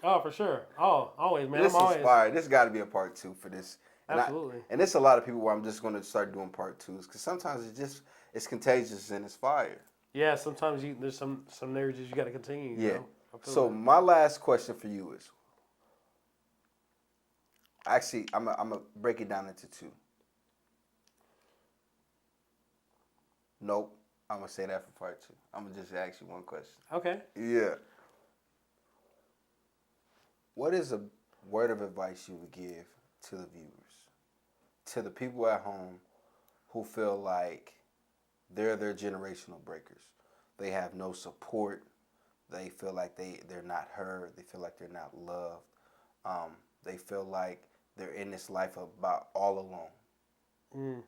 Oh, for sure. Oh, always, man. This I'm is always fire. This got to be a part 2 for this. And absolutely. and it's a lot of people where I'm just going to start doing part 2s, because sometimes it's contagious and it's fire. Yeah, sometimes there's some narratives you got to continue. You know? So my last question for you is, actually, I'm gonna break it down into 2. Nope, I'm gonna say that for part 2. I'm gonna just ask you one question. Okay. Yeah. What is a word of advice you would give to the viewers, to the people at home who feel like they're their generational breakers? They have no support. They feel like they're not heard. They feel like they're not loved. They feel like they're in this life about all alone.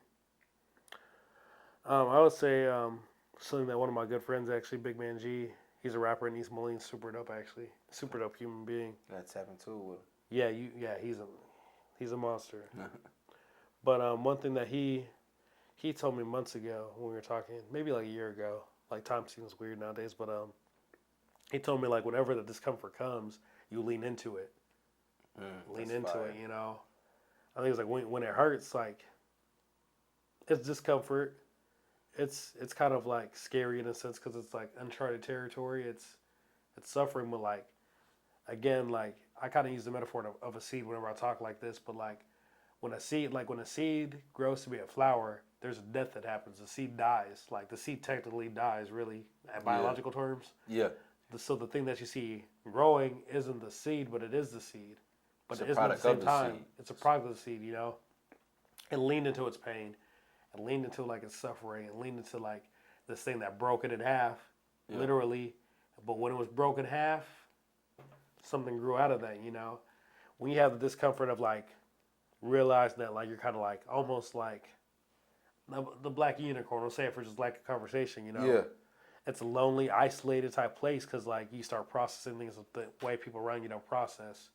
I would say something that one of my good friends, actually, Big Man G, he's a rapper in East Moline, super dope, actually. Super dope human being. That's happened too with Yeah, he's a monster. But one thing that he told me months ago when we were talking, maybe like a year ago, like time seems weird nowadays, but he told me like whenever the discomfort comes, you lean into it. Lean into fire. it, you know. I think it's like when it hurts, like it's discomfort. It's kind of like scary in a sense because it's like uncharted territory. It's suffering, but like again, like I kind of use the metaphor of a seed whenever I talk like this. But like when a seed grows to be a flower, there's a death that happens. The seed dies. Like the seed technically dies, really, at biological terms. Yeah. So the thing that you see growing isn't the seed, but it is the seed. But It's it a isn't at the product same of the time. seed. It's a product of the seed, you know. It leaned into its pain. It leaned into like its suffering. It leaned into like this thing that broke it in half, literally. But when it was broken in half, something grew out of that, you know. When you have the discomfort of like realizing that like you're kind of like almost like the black unicorn, we'll say it for just like a conversation, you know. Yeah. It's a lonely, isolated type place because like you start processing things the way people around you don't process.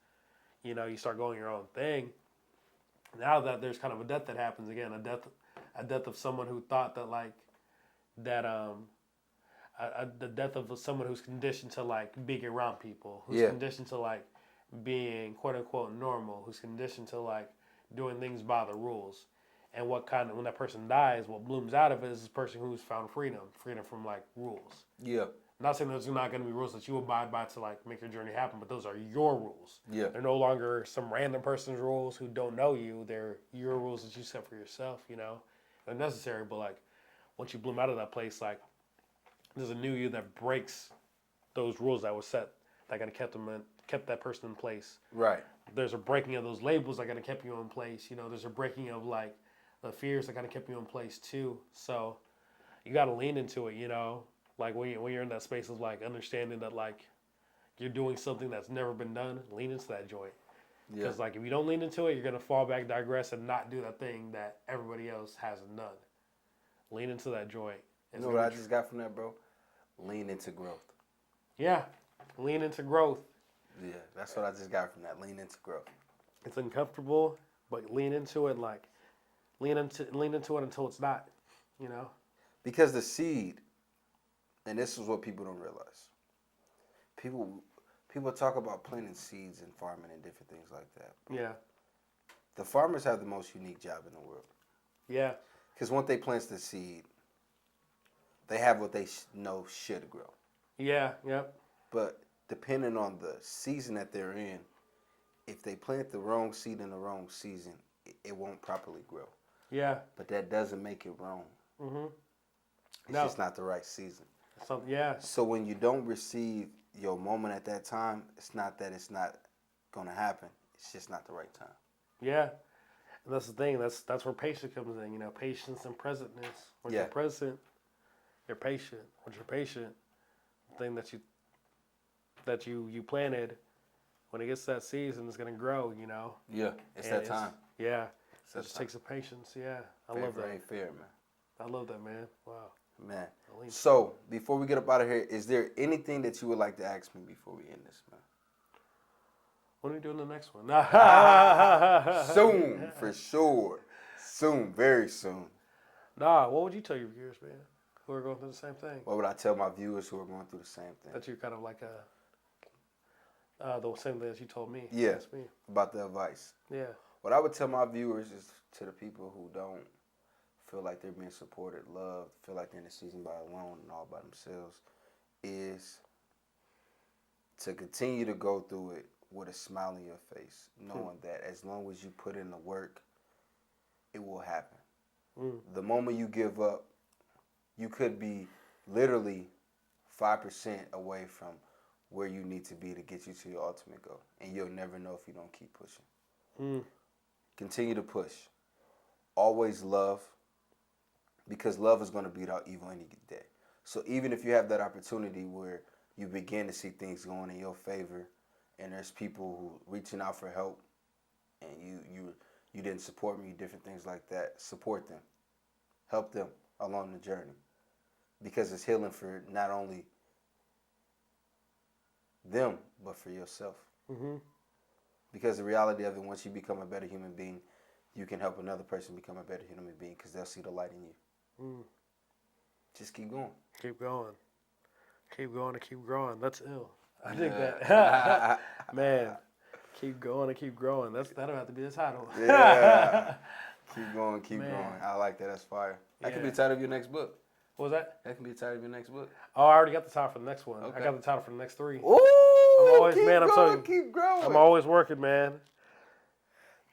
You know, you start going your own thing. Now that there's kind of a death that happens again, a death of someone who thought that like that the death of someone who's conditioned to like being around people, who's conditioned to like being quote unquote normal, who's conditioned to like doing things by the rules. And when that person dies, what blooms out of it is this person who's found freedom from like rules. Yeah. I'm not saying there's not going to be rules that you abide by to like make your journey happen, but those are your rules. Yeah. They're no longer some random person's rules who don't know you. They're your rules that you set for yourself. You know, they're necessary, but like once you bloom out of that place, like there's a new you that breaks those rules that were set that kind of kept that person in place. Right. There's a breaking of those labels that kind of kept you in place. You know, there's a breaking of like the fears that kind of kept you in place too. So you got to lean into it. You know. Like when you're in that space of like understanding that like you're doing something that's never been done, lean into that joint. Because like if you don't lean into it, you're gonna fall back, digress, and not do that thing that everybody else hasn't done. Lean into that joint. You know what I just got from that, bro? Lean into growth. Yeah, lean into growth. Yeah, that's what I just got from that. Lean into growth. It's uncomfortable, but lean into it. Like lean into it until it's not. You know. Because the seed. And this is what people don't realize. People talk about planting seeds and farming and different things like that. Yeah. The farmers have the most unique job in the world. Yeah. Because once they plant the seed, they have what they know should grow. Yeah. Yep. But depending on the season that they're in, if they plant the wrong seed in the wrong season, it won't properly grow. Yeah. But that doesn't make it wrong. Mm-hmm. It's just not the right season. So when you don't receive your moment at that time, it's not that it's not going to happen. It's just not the right time. Yeah. And that's the thing. That's where patience comes in. You know, patience and presentness. When you're present, you're patient. When you're patient, the thing that you planted, when it gets to that season, it's going to grow, you know. Yeah, it's that time. Yeah. It just takes some patience. Yeah. I love that. Ain't fair, man. I love that, man. Wow. Man. At least. So, before we get up out of here, is there anything that you would like to ask me before we end this, man? When are we doing the next one? Soon, for sure. Soon, very soon. Nah, what would you tell your viewers, man, who are going through the same thing? What would I tell my viewers who are going through the same thing? That you're kind of like the same thing as you told me. Yeah, That's me. about the advice. Yeah. What I would tell my viewers is to the people who don't feel like they're being supported, loved, feel like they're in the season by alone and all by themselves, is to continue to go through it with a smile on your face, knowing that as long as you put in the work, it will happen. The moment you give up, you could be literally 5% away from where you need to be to get you to your ultimate goal. And you'll never know if you don't keep pushing. Continue to push. Always love, because love is going to beat out evil any day. So even if you have that opportunity where you begin to see things going in your favor, and there's people who reaching out for help, and you didn't support me, different things like that, support them. Help them along the journey. Because it's healing for not only them, but for yourself. Because the reality of it, once you become a better human being, you can help another person become a better human being because they'll see the light in you. Just keep going. Keep going. Keep going and keep growing. That's ill. I think that. Man, keep going and keep growing. That'll have to be the title. Yeah. Keep going, keep Man. going. I like that. That's fire. That could be Yeah. the title of your next book. What was that? That can be the title of your next book. Oh, I already got the title for the next one. Okay. I got the title for the next 3. Ooh, I'm always, keep man, I'm going, telling you. keep growing. I'm always working, man.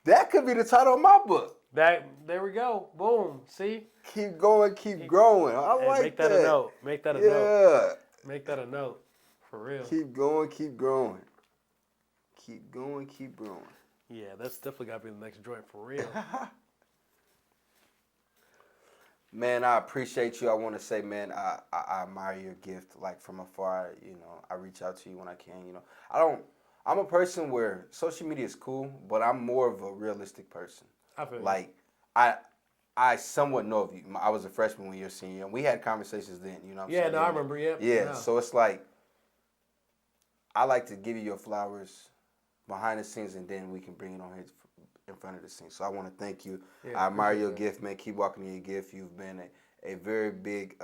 That could be the title of my book. There we go. Boom. See? Keep going, keep growing. I Hey, like make that a note. Make that a Yeah. note. Make that a note. For real. Keep going, keep growing. Keep going, keep growing. Yeah, that's definitely got to be the next joint for real. Man, I appreciate you. I want to say, man, I admire your gift, like from afar. You know, I reach out to you when I can. You know, I'm a person where social media is cool, but I'm more of a realistic person. I feel you. Like, I somewhat know of you. I was a freshman when you were a senior, and we had conversations then. You know what I'm Yeah, saying? no, I remember. Yeah. Yeah, so it's like, I like to give you your flowers behind the scenes, and then we can bring it on here in front of the scene. So I want to thank you. Yeah, I admire your that. gift, man. Keep walking in your gift. You've been a very big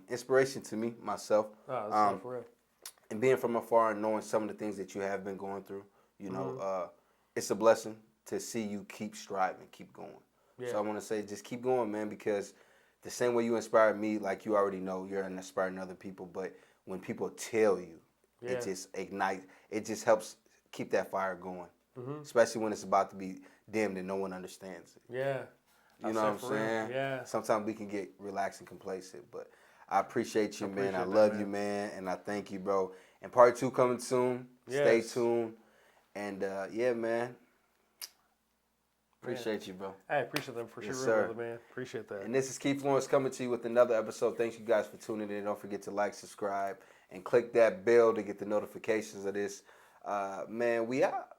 inspiration to me, myself. Oh, that's for real. And being from afar and knowing some of the things that you have been going through, you know, it's a blessing to see you keep striving, keep going. Yeah. So I want to say, just keep going, man, because the same way you inspired me, like you already know, you're inspiring other people. But when people tell you, it just ignites, it just helps keep that fire going, especially when it's about to be dimmed and no one understands it. Yeah. You know what I'm saying? Yeah. Sometimes we can get relaxed and complacent, but I appreciate you, man. I appreciate love that, you, man, and I thank you, bro. And part 2 coming soon. Stay Yes. tuned. And yeah, man. Appreciate you, bro. Hey, appreciate that for Yes, sure, sir. brother, man. Appreciate that. And this is Keith Lawrence coming to you with another episode. Thanks you guys for tuning in. Don't forget to like, subscribe, and click that bell to get the notifications of this. Man, we out.